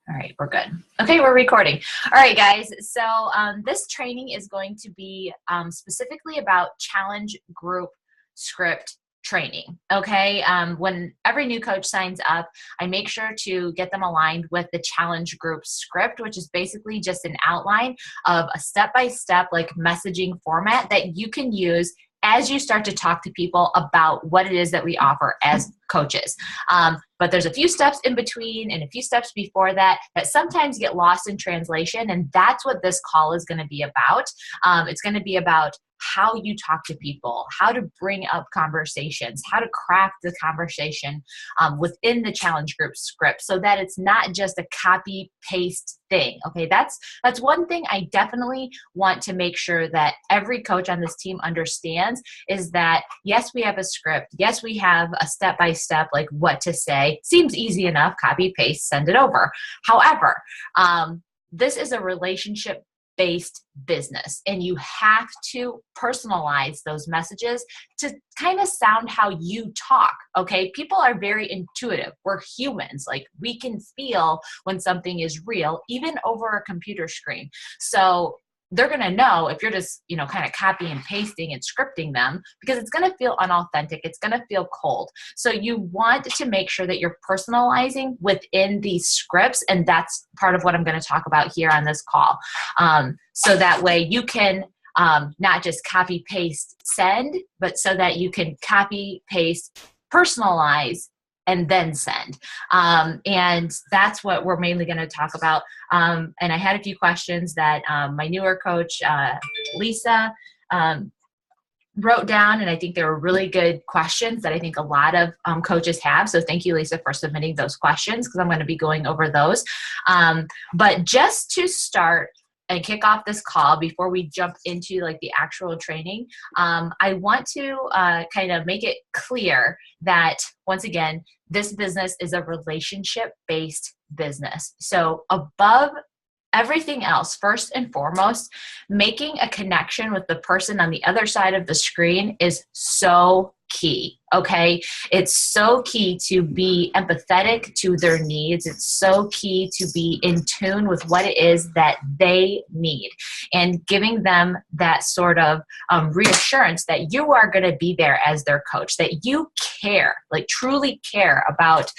All right, we're good. Okay, we're recording. All right, guys. So this training is going to be specifically about challenge group script training. Okay, when every new coach signs up, I make sure to get them aligned with the challenge group script, which is basically just an outline of a step-by-step like messaging format that you can use as you start to talk to people about what it is that we offer as coaches. But there's a few steps in between and a few steps before that that sometimes get lost in translation, and that's what this call is going to be about. It's going to be about how you talk to people, how to bring up conversations, how to craft the conversation within the challenge group script so that it's not just a copy paste thing. Okay, that's one thing I definitely want to make sure that every coach on this team understands is that yes, we have a script. Yes, we have a step-by-step like what to say. Seems easy enough, copy, paste, send it over. However, this is a relationship-based business, and you have to personalize those messages to kind of sound how you talk. Okay, people are very intuitive. We're humans. Like, we can feel when something is real even over a computer screen. So they're going to know if you're just, kind of copy and pasting and scripting them, because it's going to feel unauthentic. It's going to feel cold. So you want to make sure that you're personalizing within these scripts. And that's part of what I'm going to talk about here on this call. So that way you can not just copy, paste, send, but so that you can copy, paste, personalize, and then send. And that's what we're mainly going to talk about. And I had a few questions that my newer coach, Lisa, wrote down, and I think they were really good questions that I think a lot of coaches have. So thank you, Lisa, for submitting those questions, because I'm going to be going over those. But just to start and kick off this call before we jump into like the actual training, I want to kind of make it clear that, once again, this business is a relationship-based business. So above everything else, first and foremost, making a connection with the person on the other side of the screen is so key. Okay. It's so key to be empathetic to their needs. It's so key to be in tune with what it is that they need, and giving them that sort of reassurance that you are going to be there as their coach, that you care, like truly care about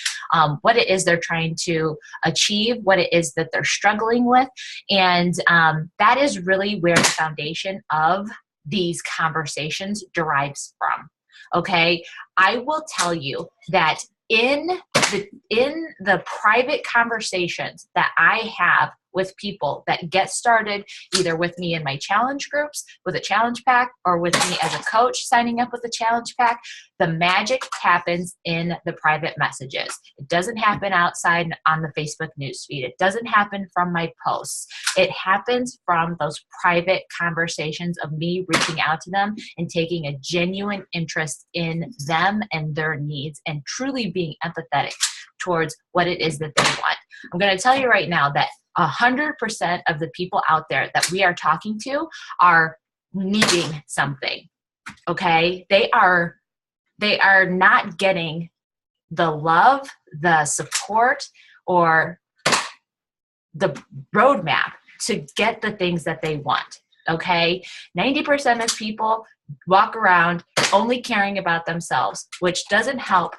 what it is they're trying to achieve, what it is that they're struggling with. And that is really where the foundation of these conversations derives from. Okay, I will tell you that in the private conversations that I have with people that get started either with me in my challenge groups with a challenge pack, or with me as a coach signing up with a challenge pack, the magic happens in the private messages. It doesn't happen outside on the Facebook newsfeed. It doesn't happen from my posts. It happens from those private conversations of me reaching out to them and taking a genuine interest in them and their needs, and truly being empathetic towards what it is that they want. I'm going to tell you right now that 100% of the people out there that we are talking to are needing something. Okay? They are not getting the love, the support, or the roadmap to get the things that they want. Okay? 90% of people walk around only caring about themselves, which doesn't help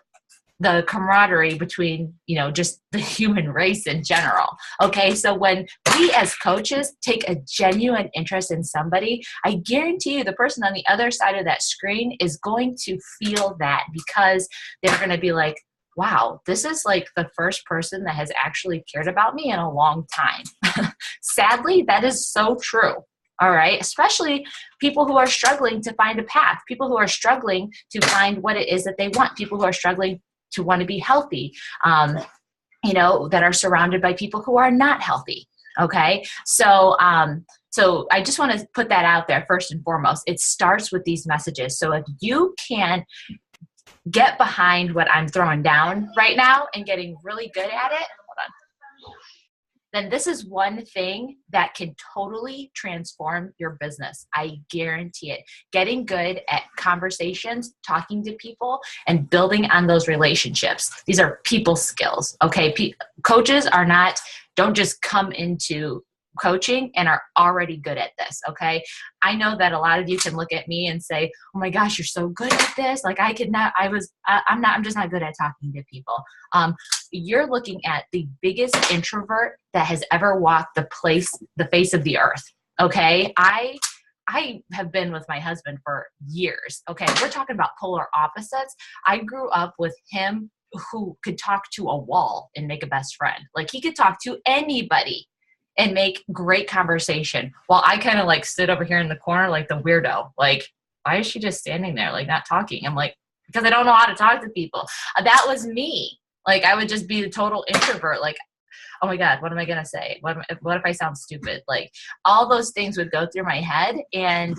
the camaraderie between, just the human race in general. Okay, so when we as coaches take a genuine interest in somebody, I guarantee you the person on the other side of that screen is going to feel that, because they're going to be like, wow, this is like the first person that has actually cared about me in a long time. Sadly, that is so true. All right. Especially people who are struggling to find a path, people who are struggling to find what it is that they want, people who are struggling to want to be healthy, that are surrounded by people who are not healthy. Okay. So I just want to put that out there first and foremost. It starts with these messages. So if you can get behind what I'm throwing down right now and getting really good at it, hold on. then this is one thing that can totally transform your business. I guarantee it. Getting good at conversations, talking to people, and building on those relationships. These are people skills, okay? Coaches don't just come into coaching and are already good at this, okay? I know that a lot of you can look at me and say, oh my gosh, you're so good at this. Like I'm just not good at talking to people. You're looking at the biggest introvert that has ever walked the face of the earth, okay? I have been with my husband for years, okay? We're talking about polar opposites. I grew up with him who could talk to a wall and make a best friend. Like he could talk to anybody and make great conversation, while I kind of like sit over here in the corner like the weirdo. Like, why is she just standing there like not talking? I'm like, because I don't know how to talk to people. That was me. Like I would just be the total introvert. Like, oh my God, what am I going to say? What if I sound stupid? Like all those things would go through my head. And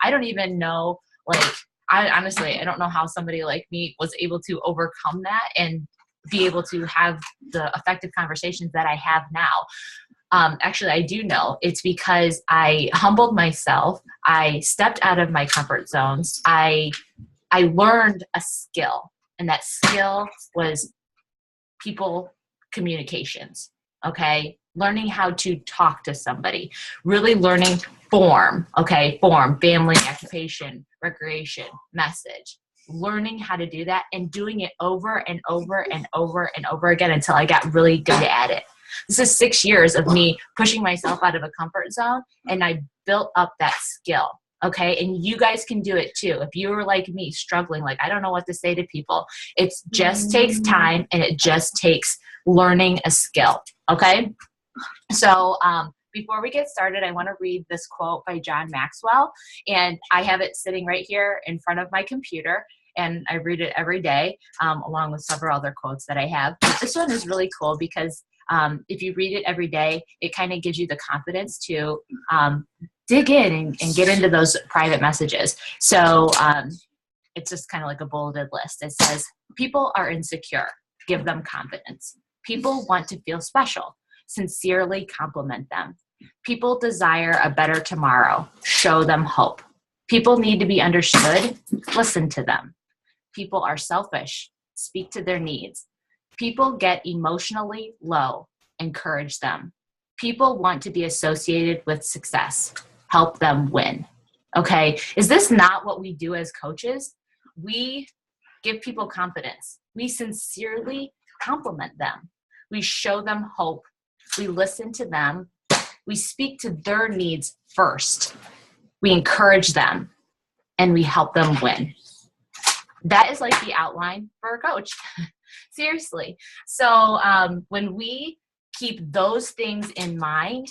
I don't even know, like, I don't know how somebody like me was able to overcome that and be able to have the effective conversations that I have now. Actually, I do know. It's because I humbled myself. I stepped out of my comfort zones. I learned a skill, and that skill was people communications, okay? Learning how to talk to somebody, really learning form, okay? Form, family, occupation, recreation, message. Learning how to do that and doing it over and over and over and over again until I got really good at it. This is 6 years of me pushing myself out of a comfort zone, and I built up that skill. Okay. And you guys can do it too. If you were like me, struggling, like, I don't know what to say to people, it just takes time, and it just takes learning a skill. Okay. So, before we get started, I want to read this quote by John Maxwell, and I have it sitting right here in front of my computer, and I read it every day, along with several other quotes that I have. But this one is really cool because if you read it every day, it kind of gives you the confidence to dig in and get into those private messages. So it's just kind of like a bulleted list. It says, people are insecure. Give them confidence. People want to feel special. Sincerely compliment them. People desire a better tomorrow. Show them hope. People need to be understood. Listen to them. People are selfish. Speak to their needs. People get emotionally low. Encourage them. People want to be associated with success. Help them win. Okay. Is this not what we do as coaches? We give people confidence. We sincerely compliment them. We show them hope. We listen to them. We speak to their needs first. We encourage them, and we help them win. That is like the outline for a coach. Seriously. So when we keep those things in mind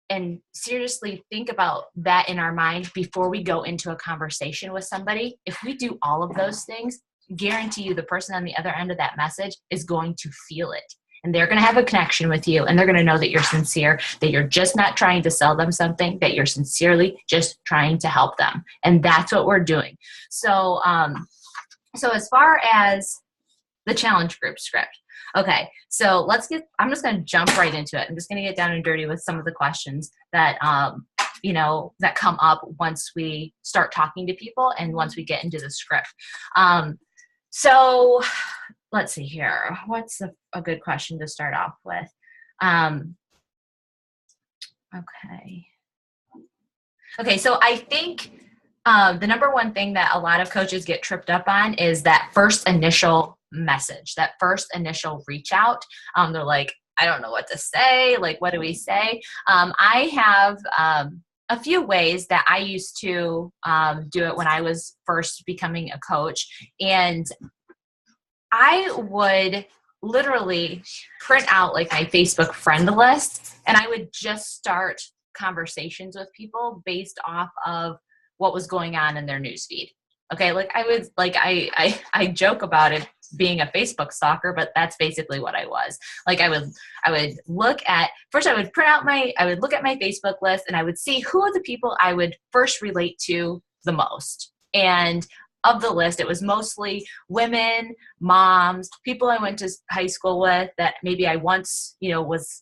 and seriously think about that in our mind before we go into a conversation with somebody, if we do all of those things, guarantee you the person on the other end of that message is going to feel it. And they're going to have a connection with you, and they're going to know that you're sincere, that you're just not trying to sell them something, that you're sincerely just trying to help them. And that's what we're doing. So, so as far as the challenge group script, okay, so I'm just going to jump right into it. I'm just going to get down and dirty with some of the questions that, that come up once we start talking to people and once we get into the script. So let's see here. What's a good question to start off with? Okay, so I think the number one thing that a lot of coaches get tripped up on is that first initial message, that first initial reach out. They're like, I don't know what to say. Like, what do we say? I have a few ways that I used to do it when I was first becoming a coach. And I would literally print out like my Facebook friend list, and I would just start conversations with people based off of what was going on in their newsfeed. Okay, like I joke about it being a Facebook stalker, but that's basically what I was. Like I would look at I would look at my Facebook list, and I would see who are the people I would first relate to the most. And of the list, it was mostly women, moms, people I went to high school with that maybe I once, was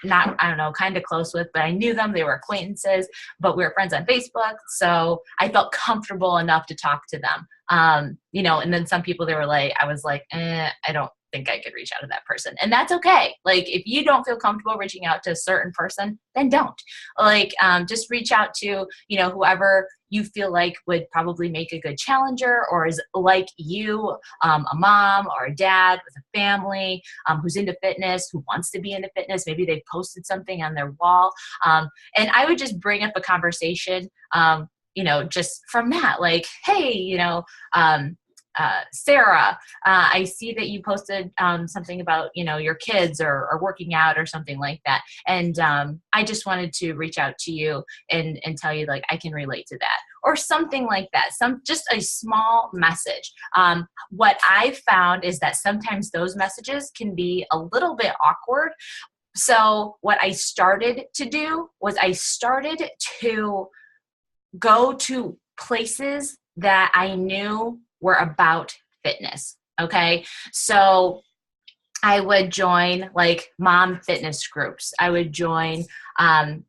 not, I don't know, kind of close with, but I knew them. They were acquaintances, but we were friends on Facebook. So I felt comfortable enough to talk to them. You know, and then some people, they were like, I was like, I don't think I could reach out to that person. And that's okay. Like, if you don't feel comfortable reaching out to a certain person, then don't. Like, just reach out to, you know, whoever you feel like would probably make a good challenger, or is like you, a mom or a dad with a family, who's into fitness, who wants to be into fitness. Maybe they've posted something on their wall. And I would just bring up a conversation, you know, just from that, like, hey, you know, Sarah, I see that you posted something about, you know, your kids or working out or something like that. And I just wanted to reach out to you and tell you, like, I can relate to that, or something like that. Just a small message. What I found is that sometimes those messages can be a little bit awkward. So what I started to do was I started to go to places that I knew were about fitness. Okay. So I would join like mom fitness groups. I would join, like,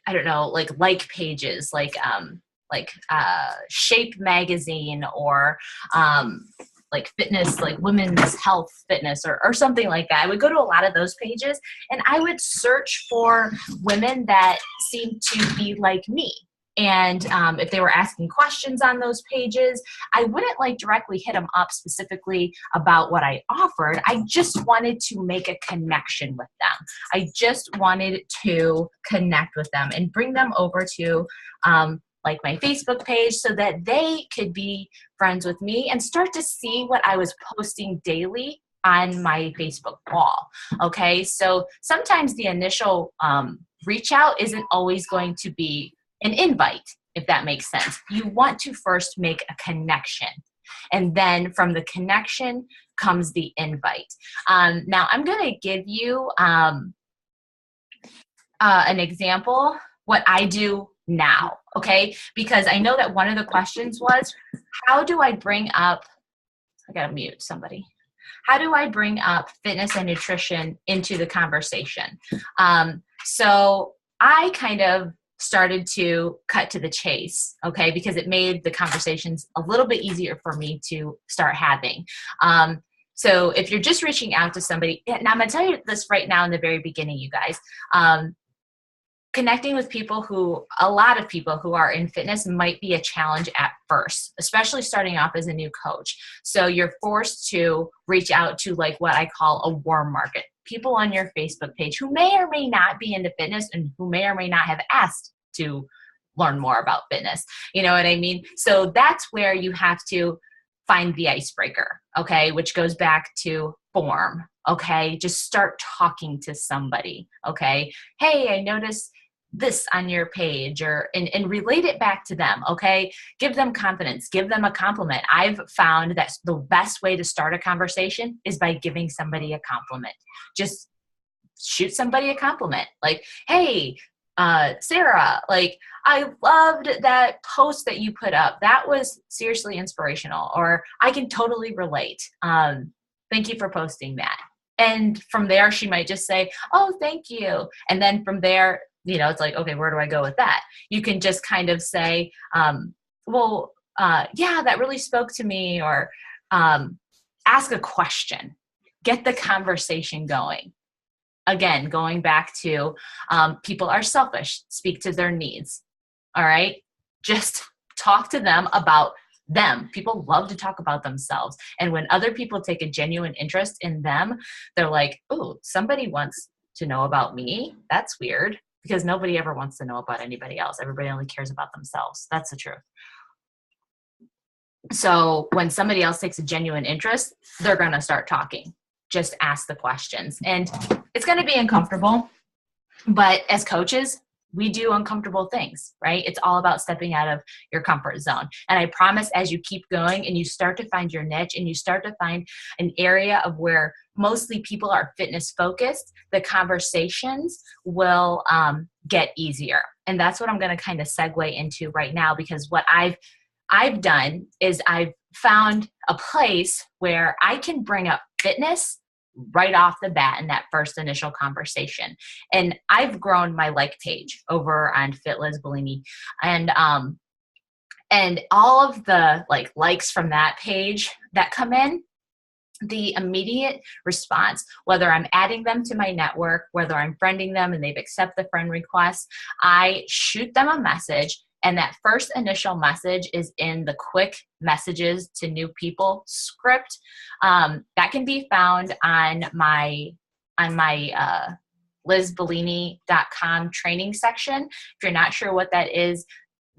I don't know, like pages, like Shape magazine, or, like fitness, like women's health fitness, or something like that. I would go to a lot of those pages, and I would search for women that seemed to be like me. And if they were asking questions on those pages, I wouldn't like directly hit them up specifically about what I offered. I just wanted to make a connection with them. I just wanted to connect with them and bring them over to like my Facebook page, so that they could be friends with me and start to see what I was posting daily on my Facebook wall. Okay, so sometimes the initial reach out isn't always going to be an invite, if that makes sense. You want to first make a connection, and then from the connection comes the invite. Now I'm going to give you an example, what I do now, okay? Because I know that one of the questions was, how do I bring up, I gotta mute somebody. How do I bring up fitness and nutrition into the conversation? So I kind of started to cut to the chase, okay? Because it made the conversations a little bit easier for me to start having. So if you're just reaching out to somebody, and I'm gonna tell you this right now in the very beginning, you guys, connecting with a lot of people who are in fitness might be a challenge at first, especially starting off as a new coach. So you're forced to reach out to like what I call a warm market, people on your Facebook page who may or may not be into fitness and who may or may not have asked to learn more about fitness. You know what I mean? So that's where you have to find the icebreaker, okay, which goes back to form, okay? Just start talking to somebody, okay? Hey, I noticed this on your page, or and relate it back to them, okay? Give them confidence, give them a compliment. I've found that the best way to start a conversation is by giving somebody a compliment. Just shoot somebody a compliment, like, hey, Sarah, like, I loved that post that you put up. That was seriously inspirational, or I can totally relate. Thank you for posting that. And from there, she might just say, oh, thank you. And then from there, you know, it's like, okay, where do I go with that? You can just kind of say, well, yeah, that really spoke to me, or ask a question, get the conversation going. Again, going back to people are selfish, speak to their needs. All right. Just talk to them about them. People love to talk about themselves. And when other people take a genuine interest in them, they're like, oh, somebody wants to know about me. That's weird, because nobody ever wants to know about anybody else. Everybody only cares about themselves. That's the truth. So when somebody else takes a genuine interest, they're going to start talking. Just ask the questions. And it's going to be uncomfortable, but as coaches, we do uncomfortable things, right? It's all about stepping out of your comfort zone. And I promise, as you keep going and you start to find your niche and you start to find an area of where mostly people are fitness focused, the conversations will get easier. And that's what I'm going to kind of segue into right now, because what I've done is I've found a place where I can bring up fitness right off the bat in that first initial conversation. And I've grown my like page over on Fit Liz Bellini, and all of the likes from that page that come in, the immediate response, whether I'm adding them to my network, whether I'm friending them and they've accepted the friend request, I shoot them a message. And that first initial message is in the quick messages to new people script. That can be found on my lizbellini.com training section. If you're not sure what that is,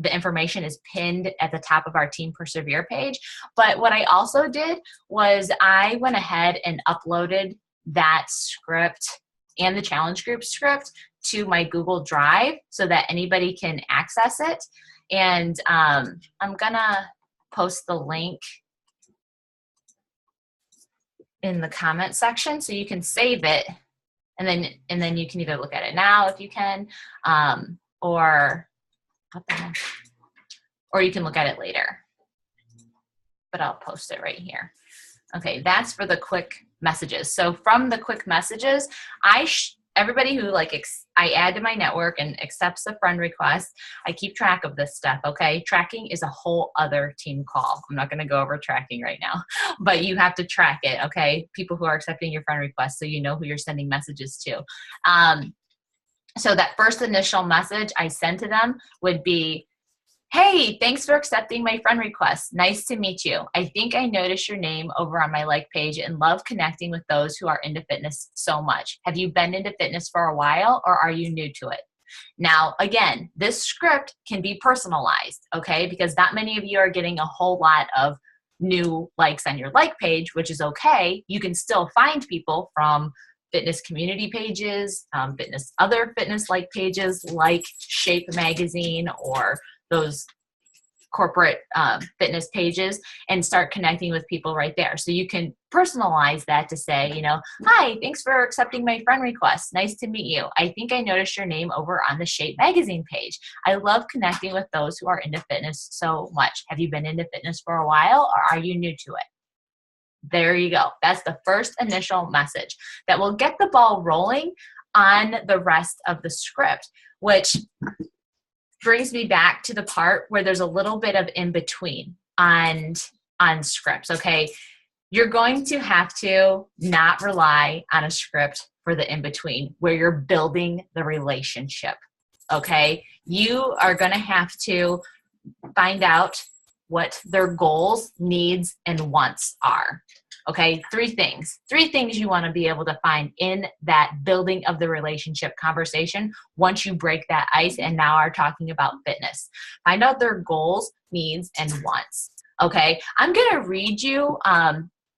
the information is pinned at the top of our Team Persevere page. But what I also did was I went ahead and uploaded that script and the challenge group script to my Google Drive so that anybody can access it. And I'm gonna post the link in the comment section so you can save it, and then you can either look at it now if you can, or you can look at it later. But I'll post it right here. Okay, that's for the quick messages. So from the quick messages, everybody who I add to my network and accepts a friend request, I keep track of this stuff, okay? Tracking is a whole other team call. I'm not gonna go over tracking right now, but you have to track it, okay? People who are accepting your friend request so you know who you're sending messages to. So that first initial message I sent to them would be, hey, thanks for accepting my friend request. Nice to meet you. I think I noticed your name over on my like page and love connecting with those who are into fitness so much. Have you been into fitness for a while or are you new to it? Now, again, this script can be personalized, okay? Because not many of you are getting a whole lot of new likes on your like page, which is okay. You can still find people from fitness community pages, other fitness like pages like Shape Magazine or those corporate fitness pages, and start connecting with people right there. So you can personalize that to say, hi, thanks for accepting my friend request. Nice to meet you. I think I noticed your name over on the Shape Magazine page. I love connecting with those who are into fitness so much. Have you been into fitness for a while or are you new to it? There you go. That's the first initial message that will get the ball rolling on the rest of the script, which brings me back to the part where there's a little bit of in between on scripts, okay? You're going to have to not rely on a script for the in between where you're building the relationship, okay? You are going to have to find out what their goals, needs, and wants are. Okay, three things you want to be able to find in that building of the relationship conversation once you break that ice and now are talking about fitness. Find out their goals, needs, and wants. Okay, I'm going to read you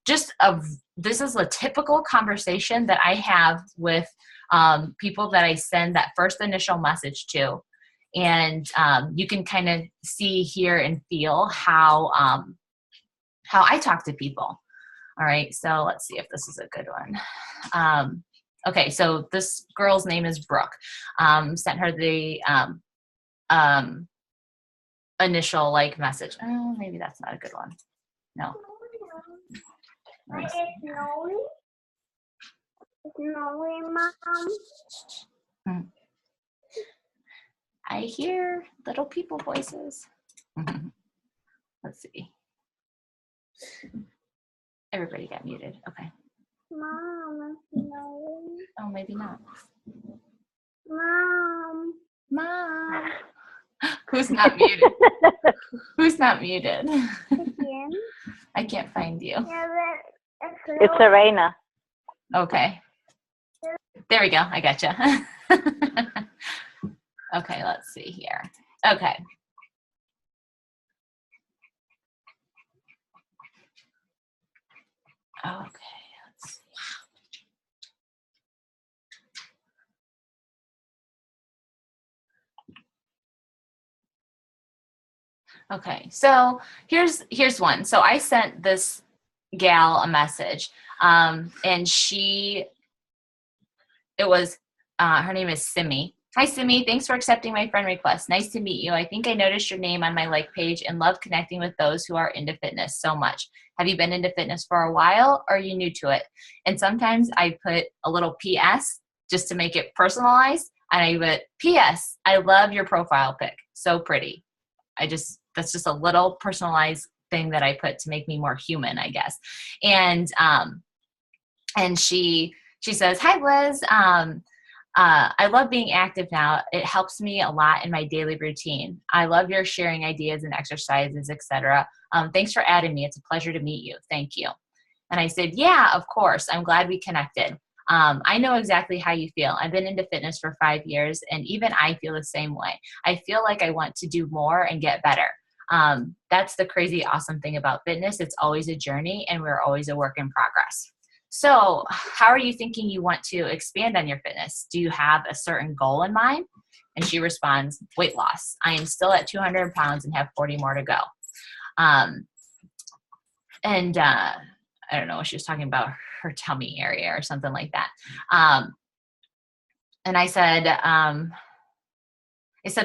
this is a typical conversation that I have with people that I send that first initial message to. And you can kind of see, hear, and feel how I talk to people. All right, so let's see if this is a good one. Okay, so this girl's name is Brooke. Sent her the initial message. Oh, maybe that's not a good one. No. It's snowy, Mom. I hear little people voices. Let's see. Everybody got muted. Okay. Mom, it's snowy. Oh, maybe not. Mom. Who's not muted? Who's not muted? Again? I can't find you. Yeah, It's Serena. Okay. There we go. I gotcha. Okay, let's see here. Okay. Okay, let's see. Okay, so here's one. So I sent this gal a message, and her name is Simi. Hi, Simi. Thanks for accepting my friend request. Nice to meet you. I think I noticed your name on my like page and love connecting with those who are into fitness so much. Have you been into fitness for a while, or are you new to it? And sometimes I put a little PS just to make it personalized. And I put, PS, I love your profile pic. So pretty. That's just a little personalized thing that I put to make me more human, I guess. And she says, hi, Liz. I love being active now. It helps me a lot in my daily routine. I love your sharing ideas and exercises, etc. Thanks for adding me. It's a pleasure to meet you. Thank you. And I said, yeah, of course. I'm glad we connected. I know exactly how you feel. I've been into fitness for 5 years, and even I feel the same way. I feel like I want to do more and get better. That's the crazy, awesome thing about fitness. It's always a journey, and we're always a work in progress. So how are you thinking you want to expand on your fitness? Do you have a certain goal in mind? And she responds, weight loss. I am still at 200 pounds and have 40 more to go. I don't know, she was talking about her tummy area or something like that. And I said,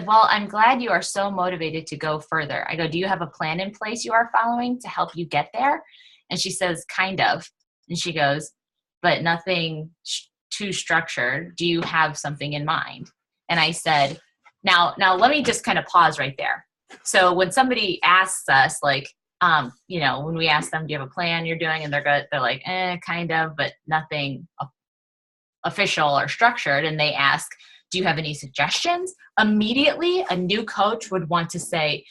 well, I'm glad you are so motivated to go further. I go, do you have a plan in place you are following to help you get there? And she says, kind of. And she goes, but nothing too structured. Do you have something in mind? And I said, now let me just kind of pause right there. So when somebody asks us, like, when we ask them, do you have a plan you're doing? And they're like, kind of, but nothing official or structured. And they ask, do you have any suggestions? Immediately, a new coach would want to say,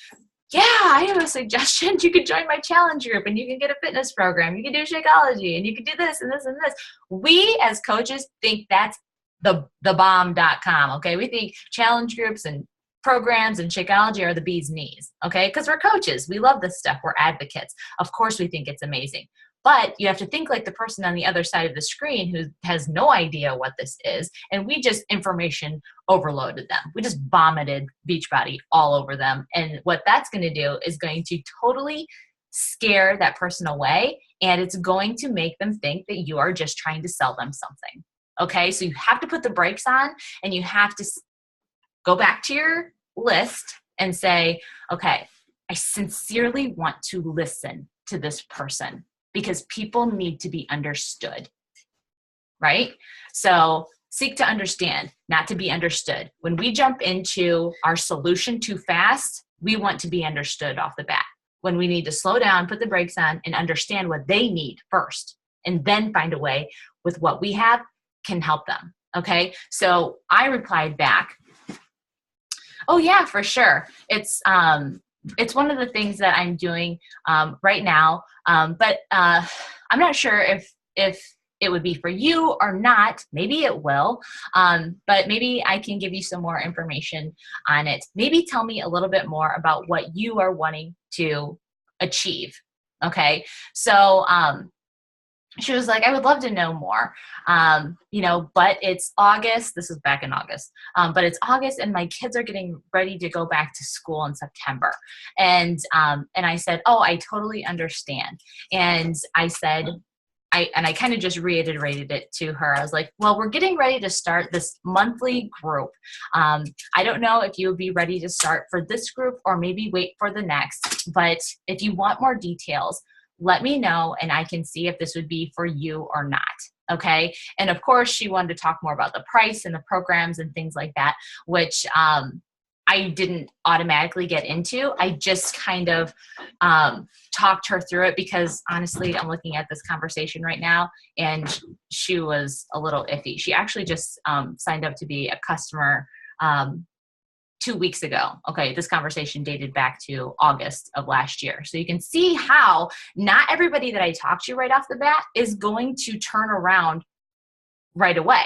yeah, I have a suggestion. You could join my challenge group and you can get a fitness program. You can do Shakeology and you can do this and this and this. We as coaches think that's the bomb.com. Okay. We think challenge groups and programs and Shakeology are the bee's knees. Okay. Because we're coaches. We love this stuff. We're advocates. Of course we think it's amazing. But you have to think like the person on the other side of the screen who has no idea what this is. And we just information overloaded them. We just vomited Beachbody all over them. And what that's going to do is going to totally scare that person away. And it's going to make them think that you are just trying to sell them something. Okay. So you have to put the brakes on and you have to go back to your list and say, okay, I sincerely want to listen to this person, because people need to be understood, right? So seek to understand, not to be understood. When we jump into our solution too fast, we want to be understood off the bat. When we need to slow down, put the brakes on, and understand what they need first, and then find a way with what we have can help them, okay? So I replied back, oh yeah, for sure. It's one of the things that I'm doing right now, but I'm not sure if it would be for you or not. Maybe it will, but maybe I can give you some more information on it. Maybe tell me a little bit more about what you are wanting to achieve. Okay, so she was like, I would love to know more, but it's August. This was back in August, but it's August and my kids are getting ready to go back to school in September. And I said, oh, I totally understand. And I said, I kind of just reiterated it to her. I was like, well, we're getting ready to start this monthly group. I don't know if you would be ready to start for this group or maybe wait for the next, but if you want more details, let me know and I can see if this would be for you or not. Okay. And of course she wanted to talk more about the price and the programs and things like that, which I didn't automatically get into. I just kind of talked her through it because honestly, I'm looking at this conversation right now and she was a little iffy. She actually just signed up to be a customer 2 weeks ago. Okay, this conversation dated back to August of last year. So you can see how not everybody that I talk to right off the bat is going to turn around right away.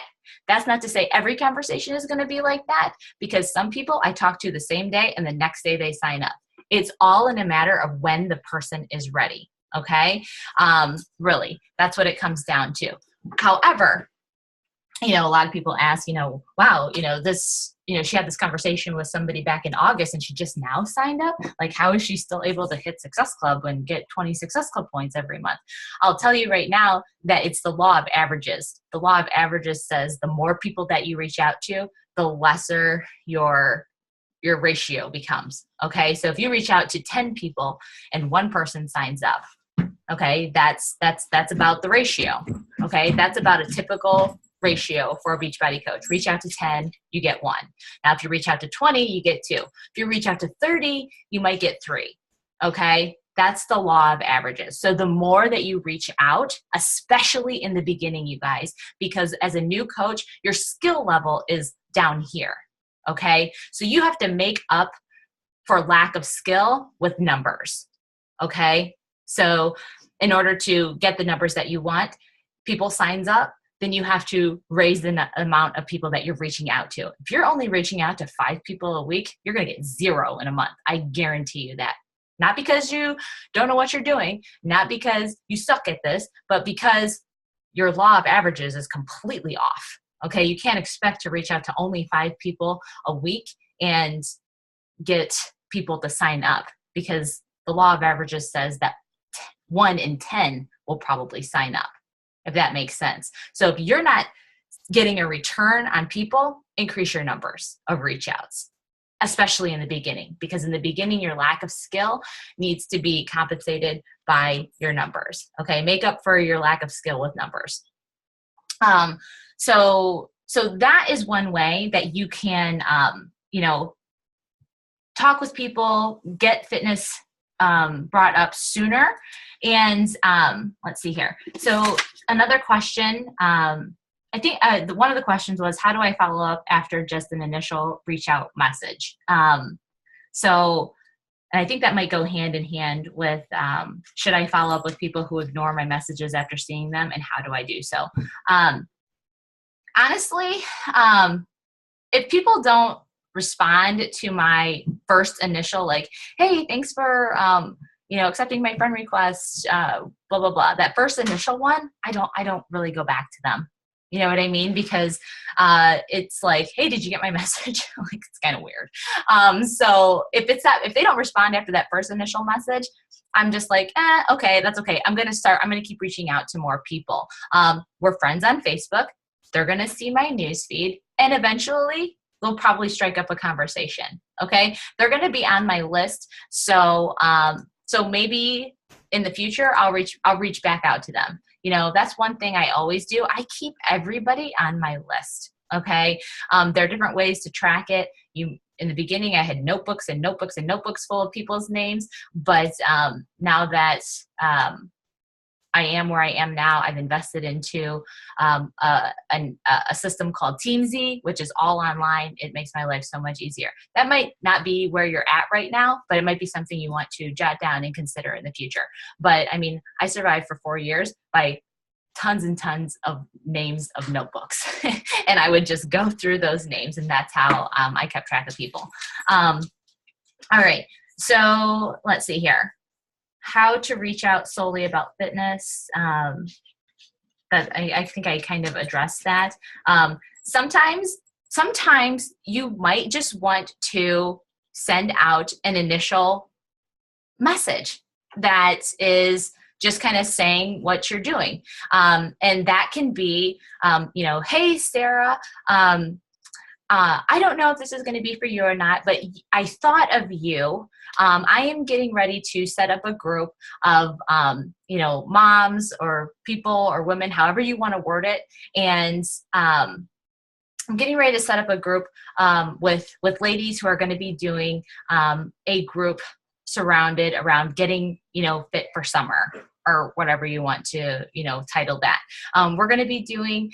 That's not to say every conversation is going to be like that, because some people I talk to the same day and the next day they sign up. It's all in a matter of when the person is ready. Okay, really, that's what it comes down to. However, a lot of people ask, wow, she had this conversation with somebody back in August and she just now signed up. Like, how is she still able to hit Success Club and get 20 Success Club points every month? I'll tell you right now that it's the law of averages. The law of averages says the more people that you reach out to, the lesser your ratio becomes. Okay. So if you reach out to 10 people and one person signs up, Okay, that's about the ratio. Okay, that's about a typical ratio for a Beachbody coach. Reach out to 10, you get 1. Now, if you reach out to 20, you get 2. If you reach out to 30, you might get 3. Okay, that's the law of averages. So the more that you reach out, especially in the beginning, you guys, because as a new coach, your skill level is down here. Okay, so you have to make up for lack of skill with numbers. Okay, so in order to get the numbers that you want, people signs up, then you have to raise the amount of people that you're reaching out to. If you're only reaching out to 5 people a week, you're going to get 0 in a month. I guarantee you that. Not because you don't know what you're doing, not because you suck at this, but because your law of averages is completely off. Okay, you can't expect to reach out to only 5 people a week and get people to sign up, because the law of averages says that 1 in 10 will probably sign up, if that makes sense. So if you're not getting a return on people, increase your numbers of reach outs, especially in the beginning, because in the beginning, your lack of skill needs to be compensated by your numbers. Okay, make up for your lack of skill with numbers. So that is one way that you can, talk with people, get fitness brought up sooner. And let's see here. So another question, I think one of the questions was, how do I follow up after just an initial reach out message? And I think that might go hand in hand with, should I follow up with people who ignore my messages after seeing them, and how do I do so? Honestly, if people don't respond to my first initial, like, hey, thanks for, accepting my friend request, blah, blah, blah. That first initial one, I don't really go back to them. You know what I mean? Because it's like, hey, did you get my message? Like, it's kind of weird. So if they don't respond after that first initial message, I'm just like, okay, that's okay. I'm going to keep reaching out to more people. We're friends on Facebook. They're going to see my newsfeed, and eventually they'll probably strike up a conversation. Okay. They're going to be on my list. So maybe in the future, I'll reach back out to them. That's one thing I always do. I keep everybody on my list. Okay. There are different ways to track it. In the beginning, I had notebooks and notebooks and notebooks full of people's names. But now that I am where I am now, I've invested into a system called TeamZ, which is all online. It makes my life so much easier. That might not be where you're at right now, but it might be something you want to jot down and consider in the future. But I mean, I survived for 4 years by tons and tons of names of notebooks. And I would just go through those names, and that's how I kept track of people. All right, so let's see here. How to reach out solely about fitness. That I think I kind of addressed that. Sometimes you might just want to send out an initial message that is just kind of saying what you're doing. And that can be, hey, Sarah, I don't know if this is going to be for you or not, but I thought of you. I am getting ready to set up a group of, moms or people or women, however you want to word it. And I'm getting ready to set up a group with ladies who are going to be doing a group surrounded around getting, fit for summer, or whatever you want to, title that. We're going to be doing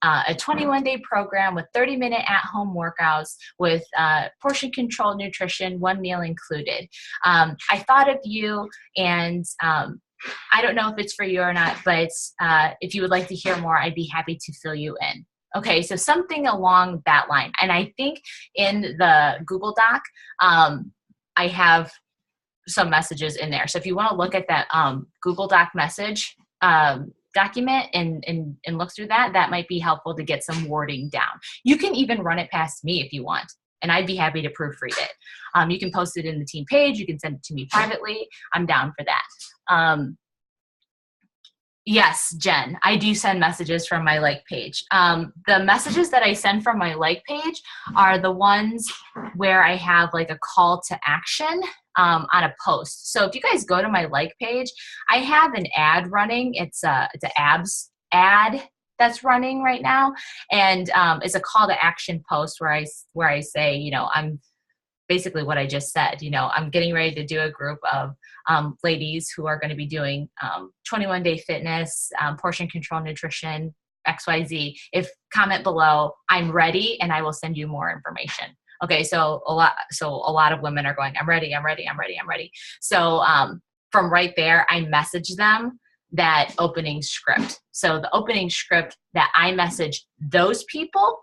a 21-day program with 30-minute at-home workouts with portion control nutrition, 1 meal included. I thought of you, and I don't know if it's for you or not, but if you would like to hear more, I'd be happy to fill you in. Okay, so something along that line. And I think in the Google Doc, I have some messages in there. So if you want to look at that Google Doc message document and look through that, that might be helpful to get some wording down. You can even run it past me if you want, and I'd be happy to proofread it. You can post it in the team page. You can send it to me privately. I'm down for that. Yes, Jen, I do send messages from my like page. The messages that I send from my like page are the ones where I have like a call to action. on a post. So if you guys go to my like page, I have an ad running. It's an abs ad that's running right now. And it's a call to action post where I say, you know, I'm basically what I just said, you know, I'm getting ready to do a group of ladies who are going to be doing 21-day fitness, portion control nutrition, XYZ. If comment below, I'm ready, and I will send you more information. Okay, so a lot of women are going, I'm ready, I'm ready, I'm ready, I'm ready. So from right there, I message them that opening script. So the opening script that I message those people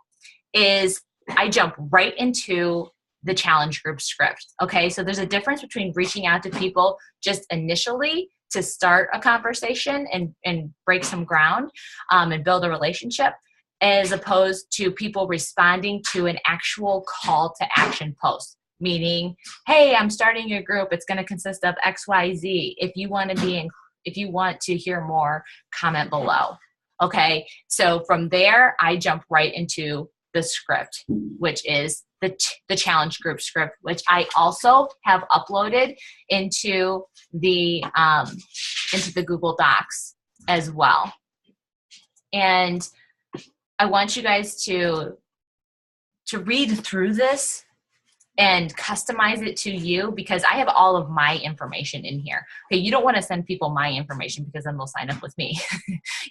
is I jump right into the challenge group script. Okay, so there's a difference between reaching out to people just initially to start a conversation and break some ground and build a relationship, as opposed to people responding to an actual call to action post, meaning, hey, I'm starting your group. It's going to consist of XYZ. If you want to hear more, comment below. Okay, so from there, I jump right into the script, which is the challenge group script, which I also have uploaded into the Google Docs as well. And I want you guys to read through this and customize it to you, because I have all of my information in here. Okay, you don't want to send people my information because then they'll sign up with me.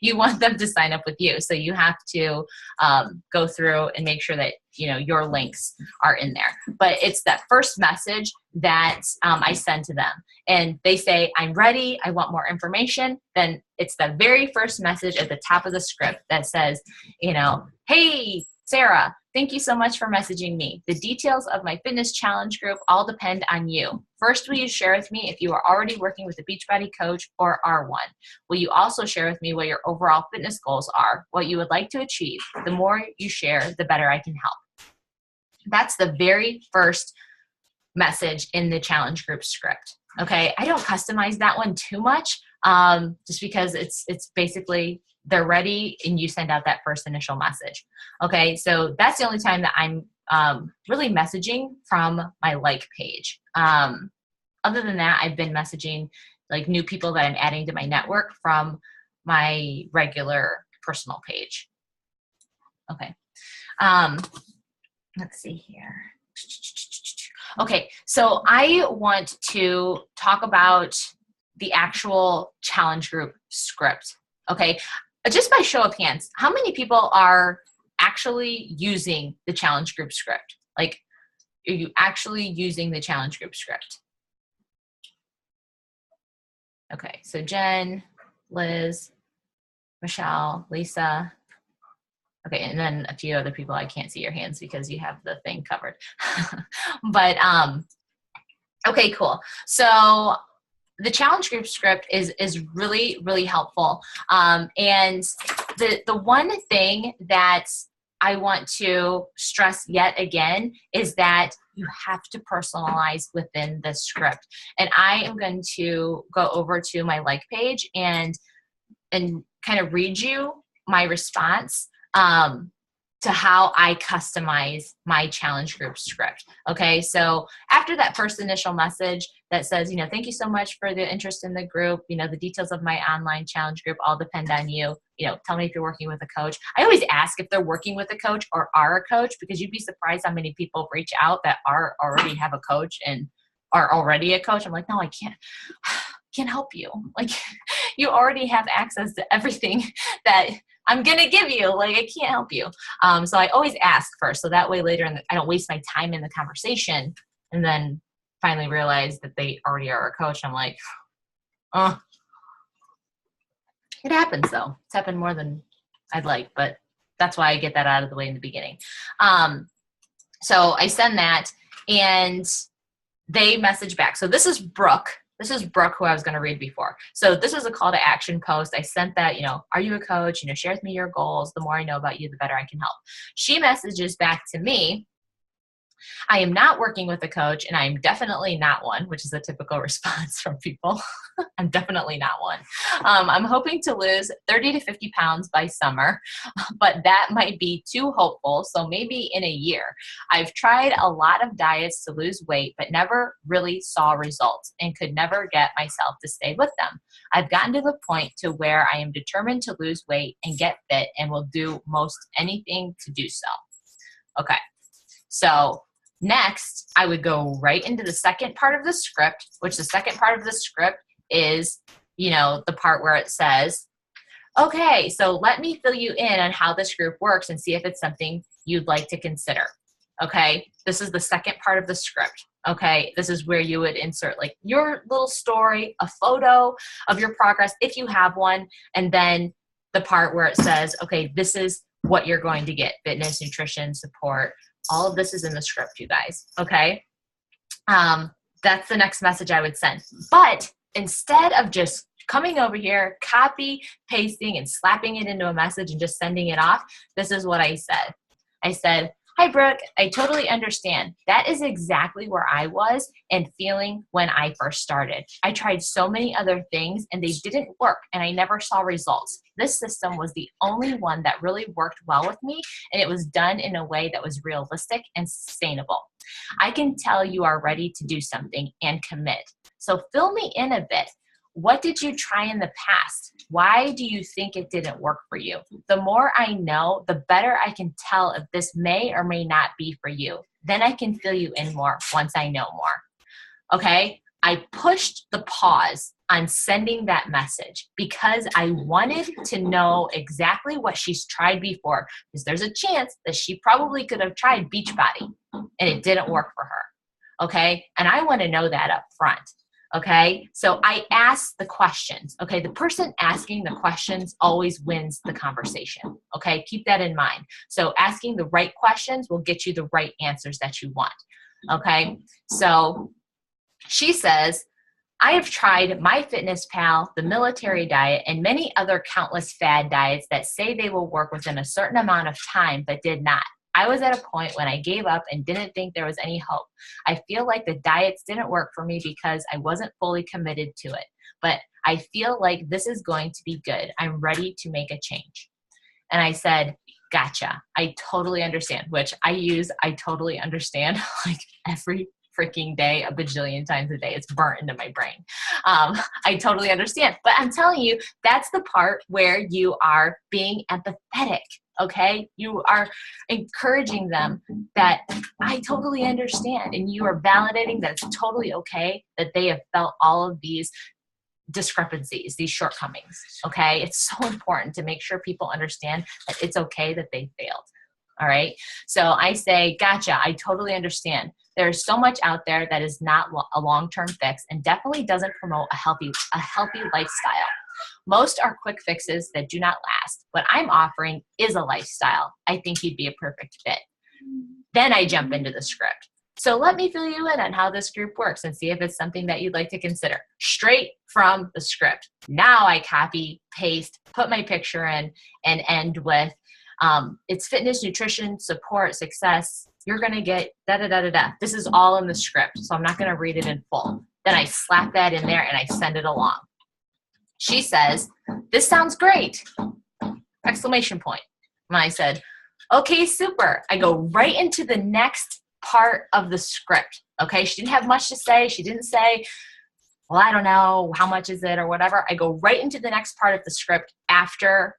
You want them to sign up with you. So you have to go through and make sure that, you know, your links are in there. But it's that first message that I send to them. And they say, I'm ready, I want more information. Then it's the very first message at the top of the script that says, you know, hey, Sarah, thank you so much for messaging me. The details of my fitness challenge group all depend on you. First, will you share with me if you are already working with a Beachbody coach or are one? Will you also share with me what your overall fitness goals are, what you would like to achieve? The more you share, the better I can help. That's the very first message in the challenge group script. Okay, I don't customize that one too much, just because it's basically they're ready and you send out that first initial message. Okay, so that's the only time that I'm really messaging from my like page. Other than that, I've been messaging like new people that I'm adding to my network from my regular personal page. Okay, let's see here. Okay, so I want to talk about the actual challenge group script. Okay, just by show of hands, how many people are actually using the challenge group script? Like, are you actually using the challenge group script? Okay, so Jen, Liz, Michelle, Lisa. Okay, and then a few other people, I can't see your hands because you have the thing covered. But, okay, cool. So the challenge group script is really, really helpful. And the one thing that I want to stress yet again is that you have to personalize within the script. And I am going to go over to my like page and kind of read you my response to how I customize my challenge group script. Okay, so after that first initial message that says, you know, thank you so much for the interest in the group, you know, the details of my online challenge group all depend on you. You know, tell me if you're working with a coach. I always ask if they're working with a coach or are a coach, because you'd be surprised how many people reach out that already have a coach and are already a coach. I'm like, no, I can't help you. Like, you already have access to everything that I'm going to give you. Like, I can't help you. So I always ask first. So that way later I don't waste my time in the conversation and then finally realize that they already are a coach. I'm like, oh, it happens though. It's happened more than I'd like, but that's why I get that out of the way in the beginning. So I send that and they message back. So this is Brooke. This is Brooke, who I was going to read before. So this is a call to action post. I sent that, you know, are you a coach? You know, share with me your goals. The more I know about you, the better I can help. She messages back to me I am not working with a coach, and I am definitely not one, which is a typical response from people. I'm definitely not one. I'm hoping to lose 30 to 50 pounds by summer, but that might be too hopeful, so maybe in a year. I've tried a lot of diets to lose weight, but never really saw results and could never get myself to stay with them. I've gotten to the point to where I am determined to lose weight and get fit and will do most anything to do so. Okay, so next, I would go right into the second part of the script, which the second part of the script is, the part where it says, okay, so let me fill you in on how this group works and see if it's something you'd like to consider. Okay, this is the second part of the script. Okay, this is where you would insert like your little story, a photo of your progress if you have one, and then the part where it says, okay, this is what you're going to get: fitness, nutrition, support. All of this is in the script, you guys, okay? That's the next message I would send. But instead of just coming over here, copy, pasting, and slapping it into a message and just sending it off, this is what I said. I said, hi, Brooke, I totally understand. That is exactly where I was and feeling when I first started. I tried so many other things and they didn't work and I never saw results. This system was the only one that really worked well with me, and it was done in a way that was realistic and sustainable. I can tell you are ready to do something and commit. So fill me in a bit. What did you try in the past? Why do you think it didn't work for you? The more I know, the better I can tell if this may or may not be for you. Then I can fill you in more once I know more. Okay? I pushed the pause on sending that message because I wanted to know exactly what she's tried before, because there's a chance that she probably could have tried Beachbody and it didn't work for her. Okay? And I want to know that up front. Okay, so I ask the questions. Okay, the person asking the questions always wins the conversation. Okay, keep that in mind. So asking the right questions will get you the right answers that you want. Okay, so she says, I have tried MyFitnessPal, the military diet, and many other countless fad diets that say they will work within a certain amount of time, but did not. I was at a point when I gave up and didn't think there was any hope. I feel like the diets didn't work for me because I wasn't fully committed to it. But I feel like this is going to be good. I'm ready to make a change. And I said, gotcha. I totally understand, which I use I totally understand like every freaking day, a bajillion times a day. It's burnt into my brain. I totally understand. But I'm telling you, that's the part where you are being empathetic. Okay, you are encouraging them that I totally understand, and you are validating that it's totally okay that they have felt all of these discrepancies, these shortcomings. Okay, it's so important to make sure people understand that it's okay that they failed. All right, so I say, gotcha, I totally understand. There's so much out there that is not a long-term fix and definitely doesn't promote a healthy lifestyle. Most are quick fixes that do not last. What I'm offering is a lifestyle. I think you'd be a perfect fit. Then I jump into the script. So let me fill you in on how this group works and see if it's something that you'd like to consider. Straight from the script. Now I copy, paste, put my picture in, and end with, it's fitness, nutrition, support, success. You're going to get da-da-da-da-da. This is all in the script, so I'm not going to read it in full. Then I slap that in there and I send it along. She says, this sounds great! Exclamation point. And I said, okay, super. I go right into the next part of the script. Okay, she didn't have much to say. She didn't say, well, I don't know, how much is it or whatever. I go right into the next part of the script after